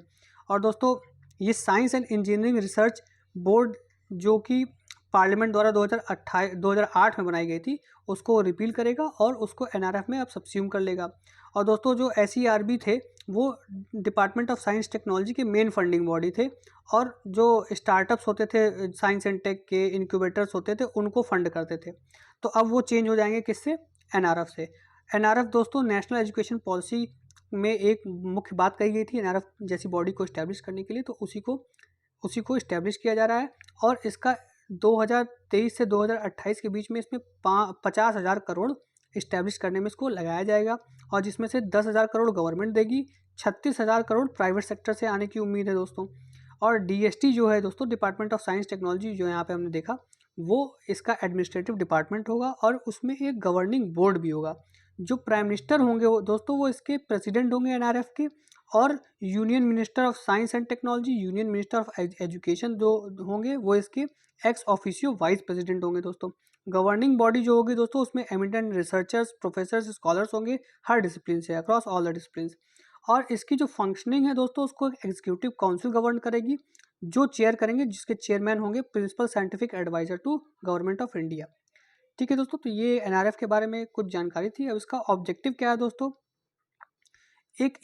और दोस्तों ये science and engineering research board जो कि पार्लियामेंट द्वारा 2008 में बनाई गई थी उसको रिपील करेगा और उसको एनआरएफ में अब सब्स्यूम कर लेगा। और दोस्तों जो एसईआरबी थे वो डिपार्टमेंट ऑफ साइंस टेक्नोलॉजी के मेन फंडिंग बॉडी थे, और जो स्टार्टअप्स होते थे साइंस एंड टेक के, इनक्यूबेटर्स होते थे, उनको फंड करते थे। तो अब वो चेंज हो जाएंगे किससे? एनआरएफ से। एनआरएफ दोस्तों नेशनल एजुकेशन पॉलिसी में एक मुख्य बात कही गई थी एनआरएफ जैसी बॉडी को इस्टेब्लिश करने के लिए, तो उसी को इस्टेब्लिश किया जा रहा है। और इसका 2023 से 2028 के बीच में इसमें 50,000 करोड़ इस्टेब्लिश करने में इसको लगाया जाएगा, और जिसमें से 10,000 करोड़ गवर्नमेंट देगी, 36,000 करोड़ प्राइवेट सेक्टर से आने की उम्मीद है दोस्तों। और डीएसटी जो है दोस्तों, डिपार्टमेंट ऑफ साइंस टेक्नोलॉजी, जो यहाँ पे हमने देखा, वो इसका एडमिनिस्ट्रेटिव डिपार्टमेंट होगा और उसमें एक गवर्निंग बोर्ड भी होगा। जो प्राइम मिनिस्टर होंगे वो दोस्तों वो इसके प्रेसिडेंट होंगे एनआरएफ के, और union minister of science and technology, union minister of education जो होंगे वो इसके एक्स ऑफिशियो वाइस प्रेसिडेंट होंगे दोस्तों। गवर्निंग बॉडी जो होगी दोस्तों उसमें एमिनेंट रिसर्चर्स, प्रोफेसर्स, स्कॉलर्स होंगे हर डिसिप्लिन से, अक्रॉस ऑल द डिसिप्लिन। और इसकी जो फंक्शनिंग है दोस्तों उसको एक एग्जीक्यूटिव काउंसिल गवर्न करेगी, जो चेयर करेंगे, जिसके चेयरमैन होंगे principal scientific adviser to government of India. ठीक है दोस्तों, तो ये एनआरएफ के बारे में कुछ जानकारी थी। अब इसका ऑब्जेक्टिव क्या है दोस्तों? एक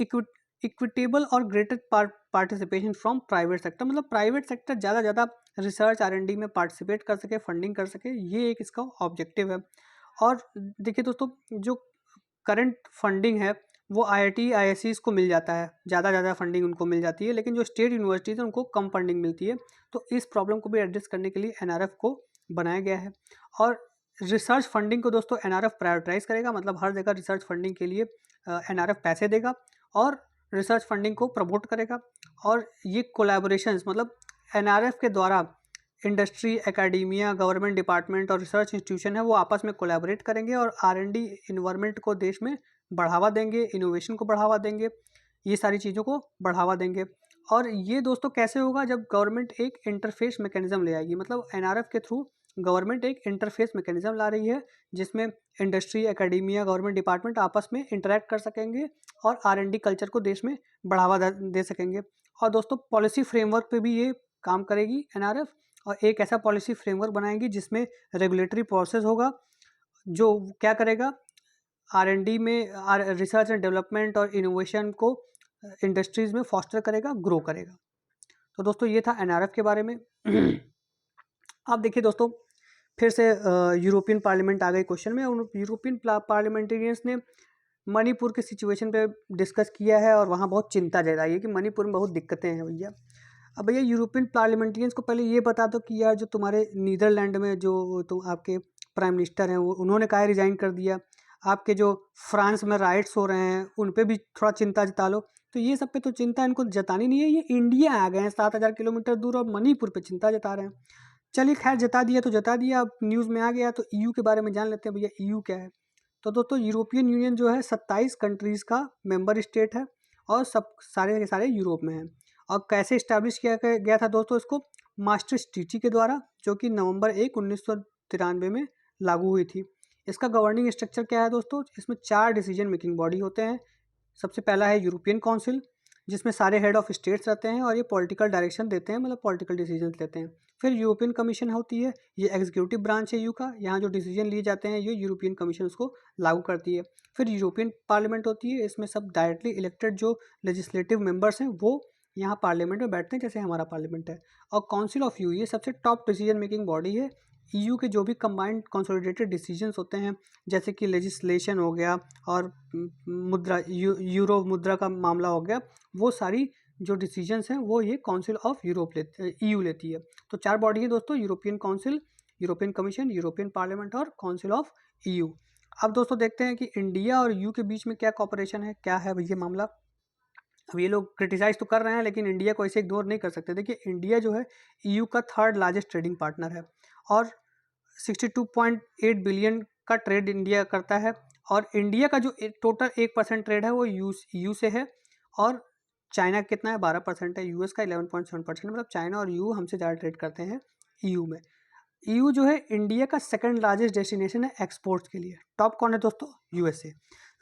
इक्विटेबल और greater participation from private sector, मतलब प्राइवेट सेक्टर ज़्यादा रिसर्च आर&डी में पार्टिसिपेट कर सके, फंडिंग कर सके, ये एक इसका ऑब्जेक्टिव है। और देखिए दोस्तों जो करंट फंडिंग है वो आईआईटी आईआईसीज़ को मिल जाता है, ज़्यादा फंडिंग उनको मिल जाती है, लेकिन जो स्टेट यूनिवर्सिटीज़ हैं उनको कम फंडिंग मिलती है। तो इस प्रॉब्लम को भी एड्रेस करने के लिए एनआरएफ को बनाया गया है। और रिसर्च फंडिंग को दोस्तों एनआरएफ प्रायोरिटाइज करेगा, मतलब हर जगह रिसर्च फंडिंग के लिए एनआरएफ पैसे देगा और रिसर्च फंडिंग को प्रमोट करेगा। और ये कोलैबोरेशंस, मतलब एनआरएफ के द्वारा इंडस्ट्री, एकेडमिया, गवर्नमेंट डिपार्टमेंट और रिसर्च इंस्टीट्यूशन है वो आपस में कोलैबोरेट करेंगे और आर&डी इन्वायरमेंट को देश में बढ़ावा देंगे, इनोवेशन को बढ़ावा देंगे, ये सारी चीज़ों को बढ़ावा देंगे। और ये दोस्तों कैसे होगा? जब गवर्नमेंट एक इंटरफेस मैकेनिज्म ले आएगी, मतलब एनआरएफ के थ्रू गवर्नमेंट एक इंटरफेस मैकेनिज्म ला रही है जिसमें इंडस्ट्री, एकेडमिया, गवर्नमेंट डिपार्टमेंट आपस में इंटरेक्ट कर सकेंगे और आर&डी कल्चर को देश में बढ़ावा दे सकेंगे। और दोस्तों पॉलिसी फ्रेमवर्क पे भी ये काम करेगी एनआरएफ, और एक ऐसा पॉलिसी फ्रेमवर्क बनाएंगी जिसमें रेगुलेटरी प्रोसेस होगा जो क्या करेगा, आर&डी में रिसर्च एंड डेवलपमेंट और इनोवेशन को इंडस्ट्रीज़ में फॉस्टर करेगा, ग्रो करेगा। तो दोस्तों ये था एनआरएफ के बारे में। अब देखिए दोस्तों फिर से यूरोपियन पार्लियामेंट आ गई क्वेश्चन में। यूरोपियन पार्लियामेंटेरियंस ने मणिपुर के सिचुएशन पे डिस्कस किया है और वहाँ बहुत चिंता जताई है कि मणिपुर में बहुत दिक्कतें हैं भैया। अब भैया यूरोपियन पार्लियामेंटेरियंस को पहले ये बता दो कि यार जो तुम्हारे नीदरलैंड में जो आपके प्राइम मिनिस्टर हैं वो उन्होंने काहे रिजाइन कर दिया, आपके जो फ्रांस में राइट्स हो रहे हैं उन पे भी थोड़ा चिंता जता लो। तो ये सब पे तो चिंता इनको जतानी नहीं है, ये इंडिया आ गए हैं 7,000 किलोमीटर दूर और मणिपुर पे चिंता जता रहे हैं। चलिए खैर जता दिया तो जता दिया, अब न्यूज़ में आ गया तो ईयू के बारे में जान लेते हैं भैया ईयू क्या है। तो दोस्तों यूरोपियन यूनियन जो है 27 कंट्रीज़ का मेंबर स्टेट है और सब सारे के सारे यूरोप में हैं। और कैसे इस्टेब्लिश किया गया था दोस्तों इसको? मास्ट्रिक्ट ट्रीटी के द्वारा, जो कि नवंबर 1, 1993 में लागू हुई थी। इसका गवर्निंग स्ट्रक्चर क्या है दोस्तों? इसमें 4 डिसीजन मेकिंग बॉडी होते हैं। सबसे पहला है यूरोपियन काउंसिल, जिसमें सारे हेड ऑफ स्टेट्स रहते हैं और ये पॉलिटिकल डायरेक्शन देते हैं, मतलब पॉलिटिकल डिसीजन लेते हैं। फिर यूरोपियन कमीशन होती है, ये एग्जीक्यूटिव ब्रांच है यू का, यहाँ जो डिसीजन लिए जाते हैं ये यूरोपियन कमीशन उसको लागू करती है। फिर यूरोपियन पार्लियामेंट होती है, इसमें सब डायरेक्टली इलेक्टेड जो लेजिस्लेटिव मेंबर्स हैं वो यहाँ पार्लियामेंट में बैठते हैं, जैसे हमारा पार्लियामेंट है। और काउंसिल ऑफ यू ये सबसे टॉप डिसीजन मेकिंग बॉडी है। ईयू के जो भी कंबाइंड कंसोलिडेटेड डिसीजंस होते हैं, जैसे कि लेजिस्लेशन हो गया और मुद्रा यूरो मुद्रा का मामला हो गया, वो सारी जो डिसीजंस हैं वो ये काउंसिल ऑफ यूरोप ईयू लेती है। तो 4 बॉडी है दोस्तों, European council, European commission, European parliament और काउंसिल ऑफ ईयू। अब दोस्तों देखते हैं कि इंडिया और यू के बीच में क्या कॉपरेशन है, क्या है ये मामला। अब ये लोग क्रिटिसाइज तो कर रहे हैं, लेकिन इंडिया को ऐसे इग्नोर नहीं कर सकते। देखिए इंडिया जो है ईयू का 3rd लार्जेस्ट ट्रेडिंग पार्टनर है और 62.8 बिलियन का ट्रेड इंडिया करता है। और इंडिया का जो टोटल 1% ट्रेड है वो यू से है। और चाइना कितना है? 12% है। यूएस का 11.7%। मतलब चाइना और यू हमसे ज़्यादा ट्रेड करते हैं ईयू में। ईयू जो है इंडिया का 2nd लार्जेस्ट डेस्टिनेशन है एक्सपोर्ट्स के लिए। टॉप कौन है दोस्तों? यूएसए।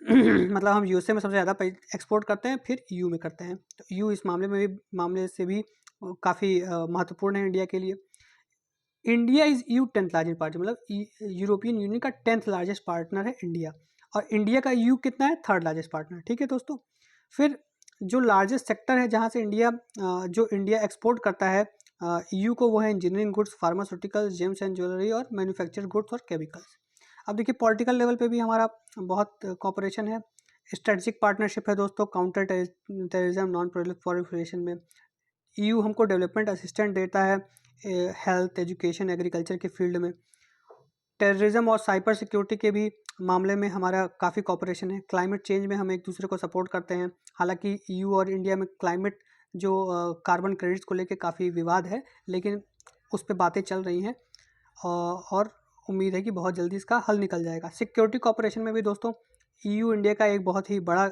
मतलब हम यूएसए में सबसे ज़्यादा एक्सपोर्ट करते हैं, फिर ईयू में करते हैं। तो ईयू इस मामले से भी काफ़ी महत्वपूर्ण है इंडिया के लिए। India is you 10th largest partner, मतलब यूरोपियन यूनियन का 10th लार्जेस्ट पार्टनर है इंडिया। और इंडिया का यू कितना है? 3rd largest partner. ठीक है दोस्तों। फिर जो लार्जेस्ट सेक्टर है जहाँ से जो इंडिया एक्सपोर्ट करता है यू को, वो है engineering goods, pharmaceuticals, James and jewellery और मैन्युफैक्चर्ड गुड्स और केमिकल्स। अब देखिए पॉलिटिकल लेवल पे भी हमारा बहुत कोऑपरेशन है। स्ट्रेटजिक पार्टनरशिप है दोस्तों काउंटर टेररिज्म नॉन प्रोलिफरेशन में। ईयू हमको डेवलपमेंट असिस्टेंट देता है हेल्थ, एजुकेशन, एग्रीकल्चर के फील्ड में। टेररिज्म और साइबर सिक्योरिटी के भी मामले में हमारा काफ़ी कोऑपरेशन है। क्लाइमेट चेंज में हम एक दूसरे को सपोर्ट करते हैं। हालांकि ईयू और इंडिया में क्लाइमेट जो कार्बन क्रेडिट्स को लेके काफ़ी विवाद है, लेकिन उस पर बातें चल रही हैं और उम्मीद है कि बहुत जल्दी इसका हल निकल जाएगा। सिक्योरिटी कोऑपरेशन में भी दोस्तों ईयू इंडिया का एक बहुत ही बड़ा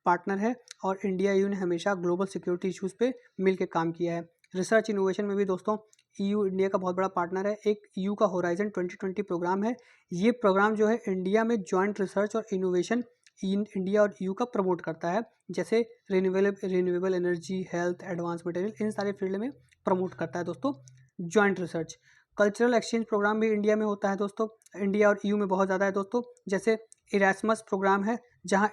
पार्टनर है और इंडिया ईयू ने हमेशा ग्लोबल सिक्योरिटी इश्यूज़ पे मिल के काम किया है। रिसर्च इनोवेशन में भी दोस्तों ईयू इंडिया का बहुत बड़ा पार्टनर है। एक ईयू का होराइजन 2020 प्रोग्राम है। ये प्रोग्राम जो है इंडिया में जॉइंट रिसर्च और इनोवेशन इंडिया और ईयू का प्रमोट करता है, जैसे renewable energy, health, advance material, इन सारे फील्ड में प्रमोट करता है दोस्तों joint research. Cultural exchange program भी इंडिया में होता है दोस्तों, इंडिया और ईयू में बहुत ज़्यादा है दोस्तों। जैसे इरास्मस प्रोग्राम है, जहाँ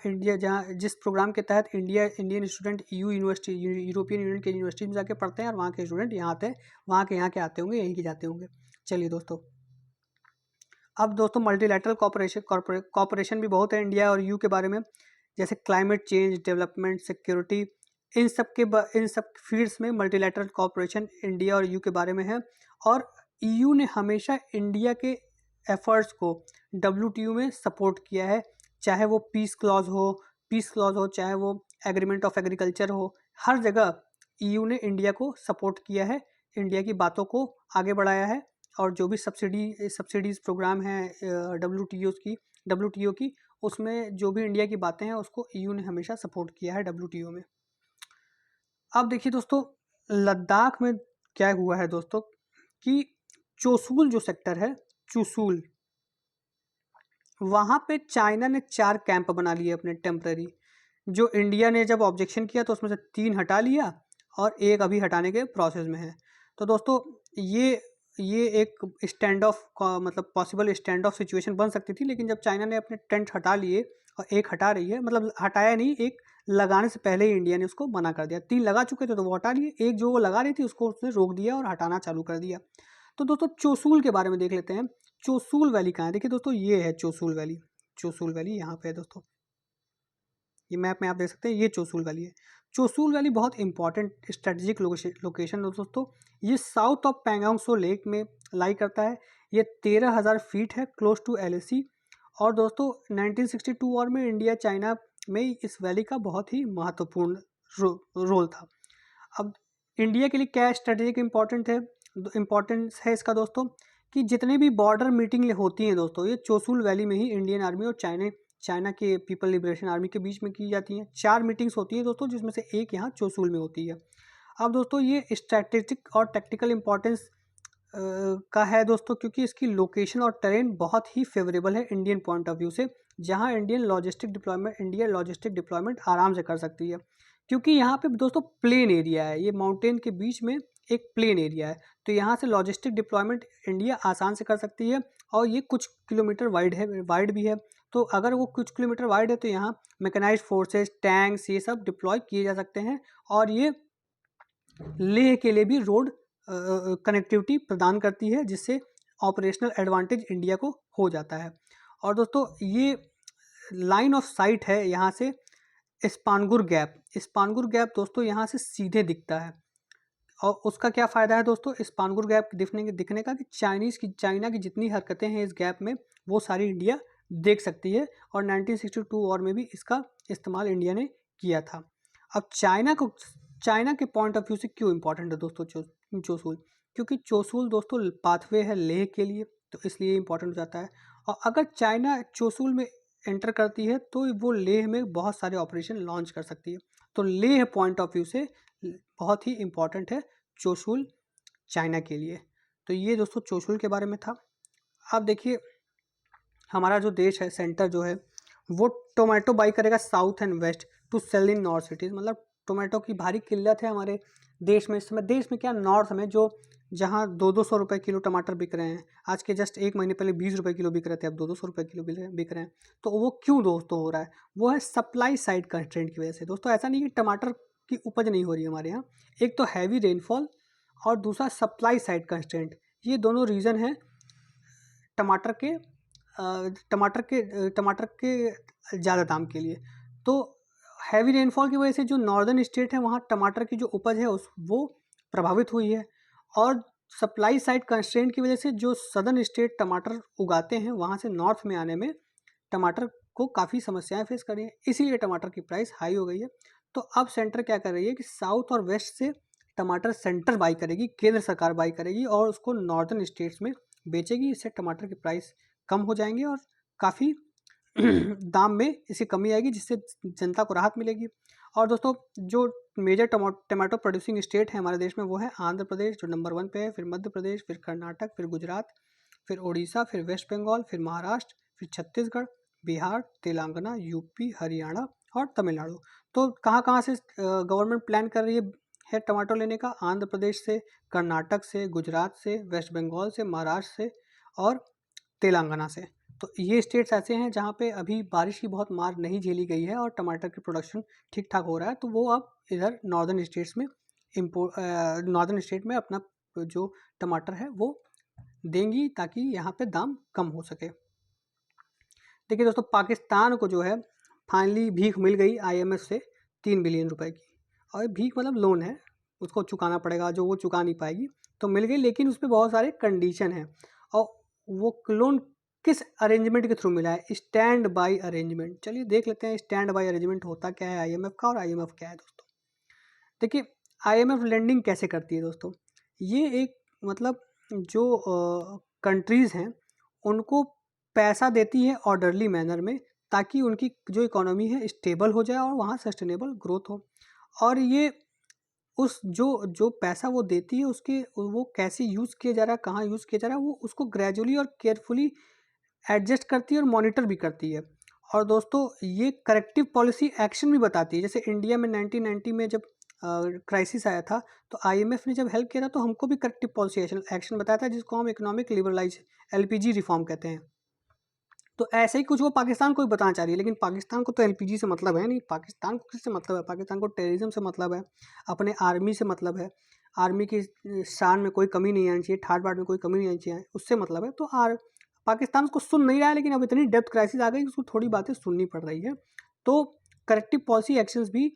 जिस प्रोग्राम के तहत Indian student university European union के यूनिवर्सिटी में जाके पढ़ते हैं और वहाँ के स्टूडेंट यहाँ आते हैं, यहाँ के आते होंगे, यहीं के जाते होंगे। चलिए दोस्तों, अब दोस्तों मल्टीलैटरल कॉपरेशन भी बहुत है इंडिया और ईयू के बारे में, जैसे क्लाइमेट चेंज, डेवलपमेंट, सिक्योरिटी, इन सब फील्ड्स में मल्टीलैटरल कॉपरेशन इंडिया और ईयू के बारे में है। और ईयू ने हमेशा इंडिया के एफर्ट्स को WTO में सपोर्ट किया है, चाहे वो पीस क्लॉज हो, चाहे वो एग्रीमेंट ऑफ एग्रीकल्चर हो, हर जगह ईयू ने इंडिया को सपोर्ट किया है, इंडिया की बातों को आगे बढ़ाया है। और जो भी सब्सिडीज़ प्रोग्राम हैं WTO की, उसमें जो भी इंडिया की बातें हैं उसको ईयू ने हमेशा सपोर्ट किया है WTO में। अब देखिए दोस्तों, लद्दाख में क्या हुआ है दोस्तों कि चोसुल जो सेक्टर है, चुशूल, वहाँ पे चाइना ने 4 कैंप बना लिए अपने टेम्पररी। जो इंडिया ने जब ऑब्जेक्शन किया तो उसमें से 3 हटा लिया और 1 अभी हटाने के प्रोसेस में है। तो दोस्तों ये एक स्टैंड ऑफ मतलब पॉसिबल स्टैंड ऑफ सिचुएशन बन सकती थी, लेकिन जब चाइना ने अपने टेंट हटा लिए और 1 हटा रही है, मतलब हटाया नहीं, 1 लगाने से पहले ही इंडिया ने उसको मना कर दिया। 3 लगा चुके थे तो वो हटा लिए, 1 जो वो लगा रही थी उसको उसने रोक दिया और हटाना चालू कर दिया। तो दोस्तों चोसुल के बारे में देख लेते हैं। चोसुल वैली कहाँ है? देखिए दोस्तों, ये है चोसुल वैली यहाँ पे है दोस्तों, ये मैप में आप देख सकते हैं, ये चोसुल वैली है। चोसुल वैली बहुत इंपॉर्टेंट स्ट्रेटेजिक लोकेशन है दोस्तों। ये south of Pangong Tso lake में लाई करता है। ये 13,000 फीट है, क्लोज टू LAC। और दोस्तों 1962 वॉर में इंडिया चाइना में इस वैली का बहुत ही महत्वपूर्ण रोल था। अब इंडिया के लिए क्या स्ट्रेटेजिक इम्पोर्टेंस है इसका दोस्तों, कि जितने भी बॉर्डर मीटिंग होती हैं दोस्तों, ये चोसुल वैली में ही इंडियन आर्मी और चाइना के पीपल लिबरेशन आर्मी के बीच में की जाती हैं। 4 मीटिंग्स होती हैं दोस्तों, जिसमें से 1 यहाँ चोसुल में होती है। अब दोस्तों ये स्ट्रैटेजिक और टेक्टिकल इम्पोर्टेंस का है दोस्तों, क्योंकि इसकी लोकेशन और टेरेन बहुत ही फेवरेबल है इंडियन पॉइंट ऑफ व्यू से, जहां इंडिया लॉजिस्टिक डिप्लॉयमेंट आराम से कर सकती है, क्योंकि यहाँ पे दोस्तों प्लेन एरिया है, ये माउंटेन के बीच में एक प्लेन एरिया है, तो यहाँ से लॉजिस्टिक डिप्लॉयमेंट इंडिया आसान से कर सकती है। और ये कुछ किलोमीटर वाइड भी है, तो अगर वो कुछ किलोमीटर वाइड है तो यहाँ मैकेनाइज्ड फोर्सेस, टैंक्स, ये सब डिप्लॉय किए जा सकते हैं। और ये लेह के लिए भी रोड कनेक्टिविटी प्रदान करती है, जिससे ऑपरेशनल एडवांटेज इंडिया को हो जाता है। और दोस्तों ये लाइन ऑफ साइट है यहाँ से स्पानगुर गैप दोस्तों यहाँ से सीधे दिखता है। और उसका क्या फ़ायदा है दोस्तों स्पानगुर गैप दिखने का, कि चाइना की जितनी हरकतें हैं इस गैप में वो सारी इंडिया देख सकती है। और 1962 वॉर में भी इसका इस्तेमाल इंडिया ने किया था। अब चाइना के पॉइंट ऑफ व्यू से क्यों इम्पोर्टेंट है दोस्तों चोसुल, क्योंकि चोसुल दोस्तों पाथवे है लेह के लिए, तो इसलिए इम्पोर्टेंट हो जाता है। और अगर चाइना चोसुल में एंटर करती है तो वो लेह में बहुत सारे ऑपरेशन लॉन्च कर सकती है, तो लेह पॉइंट ऑफ व्यू से बहुत ही इम्पोर्टेंट है चोसुल चाइना के लिए। तो ये दोस्तों चोसुल के बारे में था। अब देखिए हमारा जो देश है, सेंटर जो है, वो टोमेटो बाई करेगा south and west to sell in north cities, मतलब टोमेटो की भारी किल्लत है हमारे देश में इस समय। देश में क्या, नॉर्थ में जो जहाँ 200 रुपये किलो टमाटर बिक रहे हैं, आज के जस्ट एक महीने पहले 20 रुपये किलो बिक रहे थे, अब 200 रुपये किलो बिक रहे हैं। तो वो क्यों दोस्तों हो रहा है, वो है सप्लाई साइड कंस्ट्रेंट की वजह से। दोस्तों ऐसा नहीं कि टमाटर की उपज नहीं हो रही है हमारे यहाँ, एक तो हैवी रेनफॉल और दूसरा सप्लाई साइड कंस्ट्रेंट, ये दोनों रीज़न हैं टमाटर के ज़्यादा दाम के लिए। तो हैवी रेनफॉल की वजह से जो नॉर्दर्न स्टेट है वहाँ टमाटर की जो उपज है वो प्रभावित हुई है, और सप्लाई साइड कंस्ट्रेंट की वजह से जो सदर्न स्टेट टमाटर उगाते हैं वहाँ से नॉर्थ में आने में टमाटर को काफ़ी समस्याएं फेस कर रही हैं, इसीलिए टमाटर की प्राइस हाई हो गई है। तो अब सेंटर क्या कर रही है कि साउथ और वेस्ट से टमाटर सेंटर बाई करेगी, केंद्र सरकार बाई करेगी और उसको नॉर्दर्न स्टेट्स में बेचेगी। इससे टमाटर की प्राइस कम हो जाएंगे और काफ़ी दाम में इसकी कमी आएगी, जिससे जनता को राहत मिलेगी। और दोस्तों जो मेजर टमाटो प्रोड्यूसिंग स्टेट है हमारे देश में वो है आंध्र प्रदेश जो नंबर 1 पे है, फिर मध्य प्रदेश, फिर कर्नाटक, फिर गुजरात, फिर उड़ीसा, फिर वेस्ट बंगाल, फिर महाराष्ट्र, फिर छत्तीसगढ़, बिहार, तेलंगाना, यूपी, हरियाणा और तमिलनाडु। तो कहाँ से गवर्नमेंट प्लान कर रही है टमाटो लेने का? आंध्र प्रदेश से, कर्नाटक से, गुजरात से, वेस्ट बंगाल से, महाराष्ट्र से और तेलंगाना से। तो ये स्टेट्स ऐसे हैं जहाँ पे अभी बारिश की बहुत मार नहीं झेली गई है और टमाटर की प्रोडक्शन ठीक ठाक हो रहा है, तो वो अब इधर नॉर्दर्न स्टेट में अपना जो टमाटर है वो देंगी, ताकि यहाँ पे दाम कम हो सके। देखिए दोस्तों पाकिस्तान को जो है फाइनली भीख मिल गई IMF से 3 बिलियन रुपए की, और भीख मतलब लोन है, उसको चुकाना पड़ेगा, जो वो चुका नहीं पाएगी, तो मिल गई, लेकिन उस पर बहुत सारे कंडीशन हैं। और वो लोन किस अरेंजमेंट के थ्रू मिला है? Stand by arrangement. चलिए देख लेते हैं स्टैंड बाई अरेंजमेंट होता क्या है IMF का, और IMF क्या है दोस्तों। देखिए IMF लेंडिंग कैसे करती है दोस्तों, ये एक मतलब जो कंट्रीज़ हैं उनको पैसा देती है ऑर्डरली मैनर में, ताकि उनकी जो इकोनॉमी है स्टेबल हो जाए और वहाँ सस्टेनेबल ग्रोथ हो। और ये उस जो पैसा वो देती है उसके वो कैसे यूज़ किया जा रहा है, कहाँ यूज़ किया जा रहा है, वो उसको ग्रेजुअली और केयरफुली एडजस्ट करती है और मॉनिटर भी करती है। और दोस्तों ये करेक्टिव पॉलिसी एक्शन भी बताती है। जैसे इंडिया में 1990 में जब क्राइसिस आया था, तो IMF ने जब हेल्प किया था तो हमको भी करेक्टिव पॉलिसी एक्शन बताया था, जिसको हम इकोनॉमिक लिबरलाइज LPG रिफॉर्म कहते हैं। तो ऐसे ही कुछ वो पाकिस्तान को भी बताना चाह रही है, लेकिन पाकिस्तान को तो LPG से मतलब है नहीं। पाकिस्तान को किससे मतलब है? पाकिस्तान को टेररिज्म से मतलब है, अपने आर्मी से मतलब है, आर्मी की शान में कोई कमी नहीं आनी चाहिए, ठाट बाट में कोई कमी नहीं आनी चाहिए, उससे मतलब है। तो पाकिस्तान उसको सुन नहीं रहा है, लेकिन अब इतनी डेप्थ क्राइसिस आ गई उसको थोड़ी बातें सुननी पड़ रही है। तो करेक्टिव पॉलिसी एक्शंस भी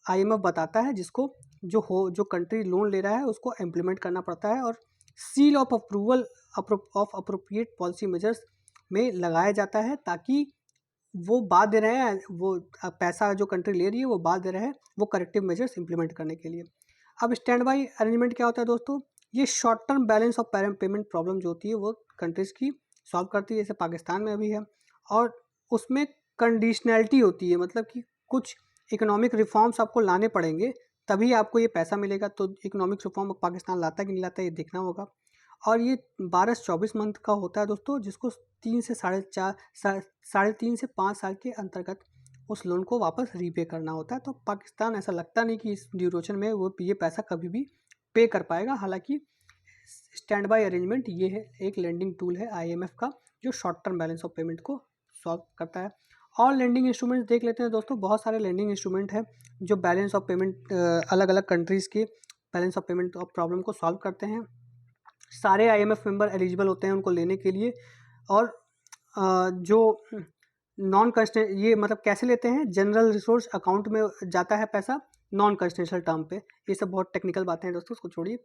IMF बताता है, जिसको जो कंट्री लोन ले रहा है उसको इम्प्लीमेंट करना पड़ता है, और seal of approval of appropriate policy measures में लगाया जाता है, ताकि वो बाध्य रहे, वो पैसा जो कंट्री ले रही है वो बाध्य रहे वो करेक्टिव मेजर्स इंप्लीमेंट करने के लिए। अब स्टैंड बाई अरेंजमेंट क्या होता है दोस्तों? ये short term balance of payment problem जो होती है वो कंट्रीज़ की सॉल्व करती है, जैसे पाकिस्तान में अभी है। और उसमें कंडीशनैलिटी होती है, मतलब कि कुछ इकोनॉमिक रिफॉर्म्स आपको लाने पड़ेंगे तभी आपको ये पैसा मिलेगा। तो इकोनॉमिक रिफॉर्म पाकिस्तान लाता है कि नहीं लाता है ये देखना होगा। और ये 12 से 24 मंथ का होता है दोस्तों, जिसको 3 से साढ़े 3 से 5 साल के अंतर्गत उस लोन को वापस रीपे करना होता है। तो पाकिस्तान ऐसा लगता नहीं कि इस ड्यूरेशन में वो ये पैसा कभी भी पे कर पाएगा। हालांकि स्टैंड बाय अरेंजमेंट ये है, एक लेंडिंग टूल है IMF का, जो short term balance of payment को सॉल्व करता है। और लेंडिंग इंस्ट्रूमेंट्स देख लेते हैं दोस्तों। बहुत सारे लेंडिंग इंस्ट्रूमेंट है जो बैलेंस ऑफ पेमेंट, अलग अलग कंट्रीज़ के balance of payment of problem को सॉल्व करते हैं। सारे IMF मेंबर एलिजिबल होते हैं उनको लेने के लिए। और जो नॉन कंस्टेंट, ये मतलब कैसे लेते हैं, जनरल रिसोर्स अकाउंट में जाता है पैसा नॉन कंस्टेंशियल टर्म पे। ये सब बहुत टेक्निकल बातें हैं दोस्तों, उसको छोड़िए।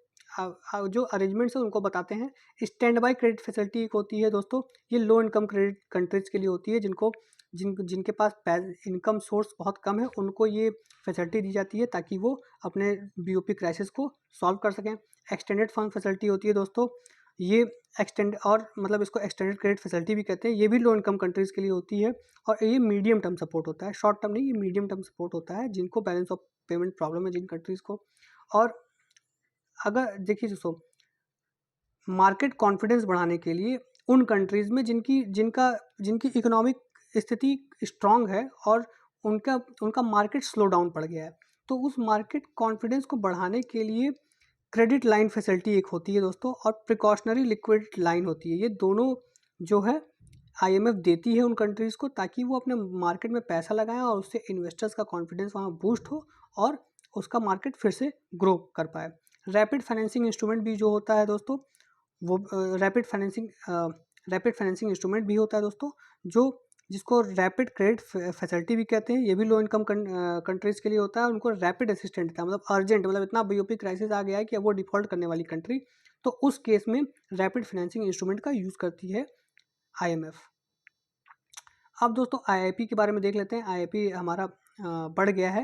जो अरेंजमेंट्स है उनको बताते हैं। स्टैंड बाय क्रेडिट फैसिलिटी एक होती है दोस्तों, ये लो इनकम क्रेडिट कंट्रीज के लिए होती है, जिनके पास इनकम सोर्स बहुत कम है, उनको ये फैसिलिटी दी जाती है ताकि वो अपने BOP क्राइसिस को सॉल्व कर सकें। एक्सटेंडेड फंड फैसिलिटी होती है दोस्तों, ये इसको एक्सटेंडेड क्रेडिट फैसिलिटी भी कहते हैं। ये भी लो इनकम कंट्रीज़ के लिए होती है और ये मीडियम टर्म सपोर्ट होता है, शॉर्ट टर्म नहीं, ये मीडियम टर्म सपोर्ट होता है जिनको बैलेंस ऑफ पेमेंट प्रॉब्लम है, जिन कंट्रीज़ को। और अगर देखिए दोस्तों, मार्केट कॉन्फिडेंस बढ़ाने के लिए उन कंट्रीज़ में जिनकी इकोनॉमिक स्थिति स्ट्रांग है और उनका मार्केट स्लो डाउन पड़ गया है, तो उस मार्केट कॉन्फिडेंस को बढ़ाने के लिए क्रेडिट लाइन फैसिलिटी एक होती है दोस्तों, और प्रिकॉशनरी लिक्विडिटी लाइन होती है। ये दोनों जो है IMF देती है उन कंट्रीज़ को, ताकि वो अपने मार्केट में पैसा लगाएं और उससे इन्वेस्टर्स का कॉन्फिडेंस वहाँ बूस्ट हो और उसका मार्केट फिर से ग्रो कर पाए। रैपिड फाइनेंसिंग इंस्ट्रूमेंट भी जो होता है दोस्तों, वो रैपिड फाइनेंसिंग इंस्ट्रूमेंट भी होता है दोस्तों, जिसको रैपिड क्रेडिट फैसिलिटी भी कहते हैं। ये भी लो इनकम कंट्रीज़ के लिए होता है। उनको रैपिड असिस्टेंट था, मतलब अर्जेंट, मतलब इतना BOP क्राइसिस आ गया है कि अब वो डिफ़ॉल्ट करने वाली कंट्री, तो उस केस में रैपिड फाइनेंसिंग इंस्ट्रूमेंट का यूज़ करती है IMF। अब दोस्तों IIP के बारे में देख लेते हैं। IIP हमारा बढ़ गया है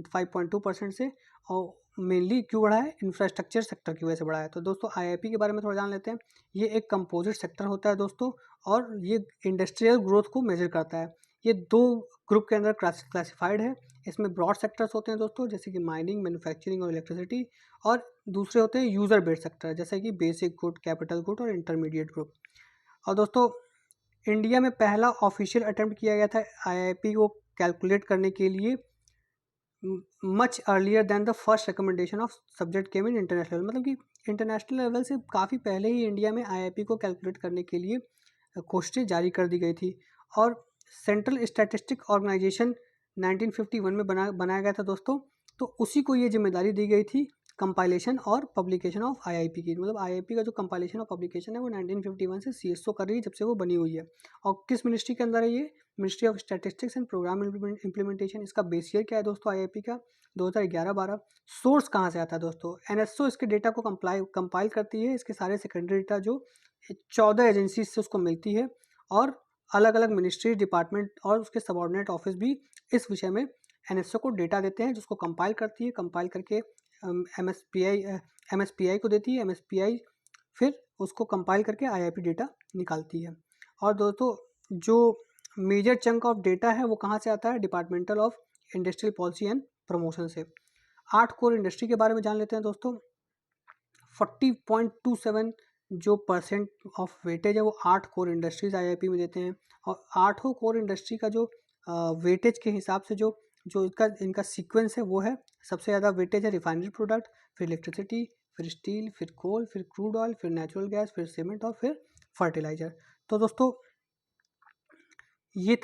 5.2% से, और मेनली क्यों बढ़ा है, इंफ्रास्ट्रक्चर सेक्टर की वजह से बढ़ा है। तो दोस्तों IIP के बारे में थोड़ा जान लेते हैं। ये एक कंपोजिट सेक्टर होता है दोस्तों, और ये इंडस्ट्रियल ग्रोथ को मेजर करता है। ये 2 ग्रुप के अंदर क्लासिफाइड है। इसमें ब्रॉड सेक्टर्स होते हैं दोस्तों, जैसे कि माइनिंग, मैन्युफैक्चरिंग और इलेक्ट्रिसिटी, और दूसरे होते हैं यूज़र बेस्ड सेक्टर, जैसे कि बेसिक गुड, कैपिटल गुड और इंटरमीडिएट ग्रुप। और दोस्तों इंडिया में पहला ऑफिशियल अटेम्प्ट किया गया था IIP को कैलकुलेट करने के लिए much earlier than the first recommendation of subject came in international, मतलब कि इंटरनेशनल लेवल से काफ़ी पहले ही इंडिया में IIP को कैलकुलेट करने के लिए कोशिशें जारी कर दी गई थी। और सेंट्रल स्टैटिस्टिक ऑर्गेनाइजेशन 1951 में बनाया गया था दोस्तों, तो उसी को ये जिम्मेदारी दी गई थी कंपाइलेशन और पब्लिकेशन ऑफ IIP की। मतलब IIP का जो कंपाइलेशन और पब्लिकेशन है वो 1951 से CSO कर रही है, जब से वो बनी हुई है। और किस मिनिस्ट्री के अंदर है ये, ministry of statistics and programme implementation. इसका बेस ईयर क्या है दोस्तों IIP का, 2011-12। सोर्स कहाँ से आता है दोस्तों, NSO इसके डेटा को कंपाइल करती है। इसके सारे सेकेंडरी डेटा जो 14 एजेंसी से उसको मिलती है, और अलग अलग मिनिस्ट्री, डिपार्टमेंट और उसके सबऑर्डिनेट ऑफिस भी इस विषय में NSO को डेटा देते हैं, जिसको कंपाइल करती है। कंपाइल करके MSPI को देती है। MSPI फिर उसको कंपाइल करके IIP डेटा निकालती है। और दोस्तों जो मेजर चंक ऑफ डेटा है वो कहाँ से आता है, departmental of industrial policy and promotion से। 8 कोर इंडस्ट्री के बारे में जान लेते हैं दोस्तों। 40.27 जो परसेंट ऑफ वेटेज है वो 8 कोर इंडस्ट्रीज IIP में देते हैं। और 8 कोर इंडस्ट्री का जो वेटेज के हिसाब से जो इनका सीक्वेंस है वो है, सबसे ज़्यादा वेटेज है रिफाइनरी प्रोडक्ट, फिर इलेक्ट्रिसिटी, फिर स्टील, फिर कोल, फिर क्रूड ऑयल, फिर नेचुरल गैस, फिर सीमेंट और फिर फर्टिलाइज़र। तो दोस्तों ये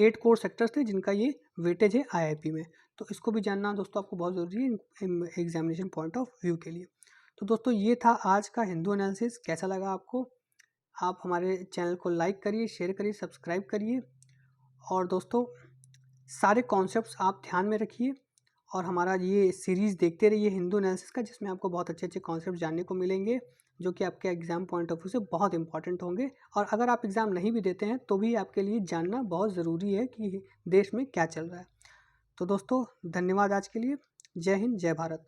8 कोर सेक्टर्स थे जिनका ये वेटेज है IIP में। तो इसको भी जानना दोस्तों आपको बहुत ज़रूरी है एग्जामिनेशन पॉइंट ऑफ व्यू के लिए। तो दोस्तों ये था आज का हिंदू एनालिसिस। कैसा लगा आपको? आप हमारे चैनल को लाइक करिए, शेयर करिए, सब्सक्राइब करिए, और दोस्तों सारे कॉन्सेप्ट्स आप ध्यान में रखिए, और हमारा ये सीरीज़ देखते रहिए हिंदू एनालिसिस का, जिसमें आपको बहुत अच्छे अच्छे कॉन्सेप्ट जानने को मिलेंगे, जो कि आपके एग्ज़ाम पॉइंट ऑफ व्यू से बहुत इंपॉर्टेंट होंगे। और अगर आप एग्ज़ाम नहीं भी देते हैं तो भी आपके लिए जानना बहुत ज़रूरी है कि देश में क्या चल रहा है। तो दोस्तों धन्यवाद आज के लिए। जय हिंद, जय भारत।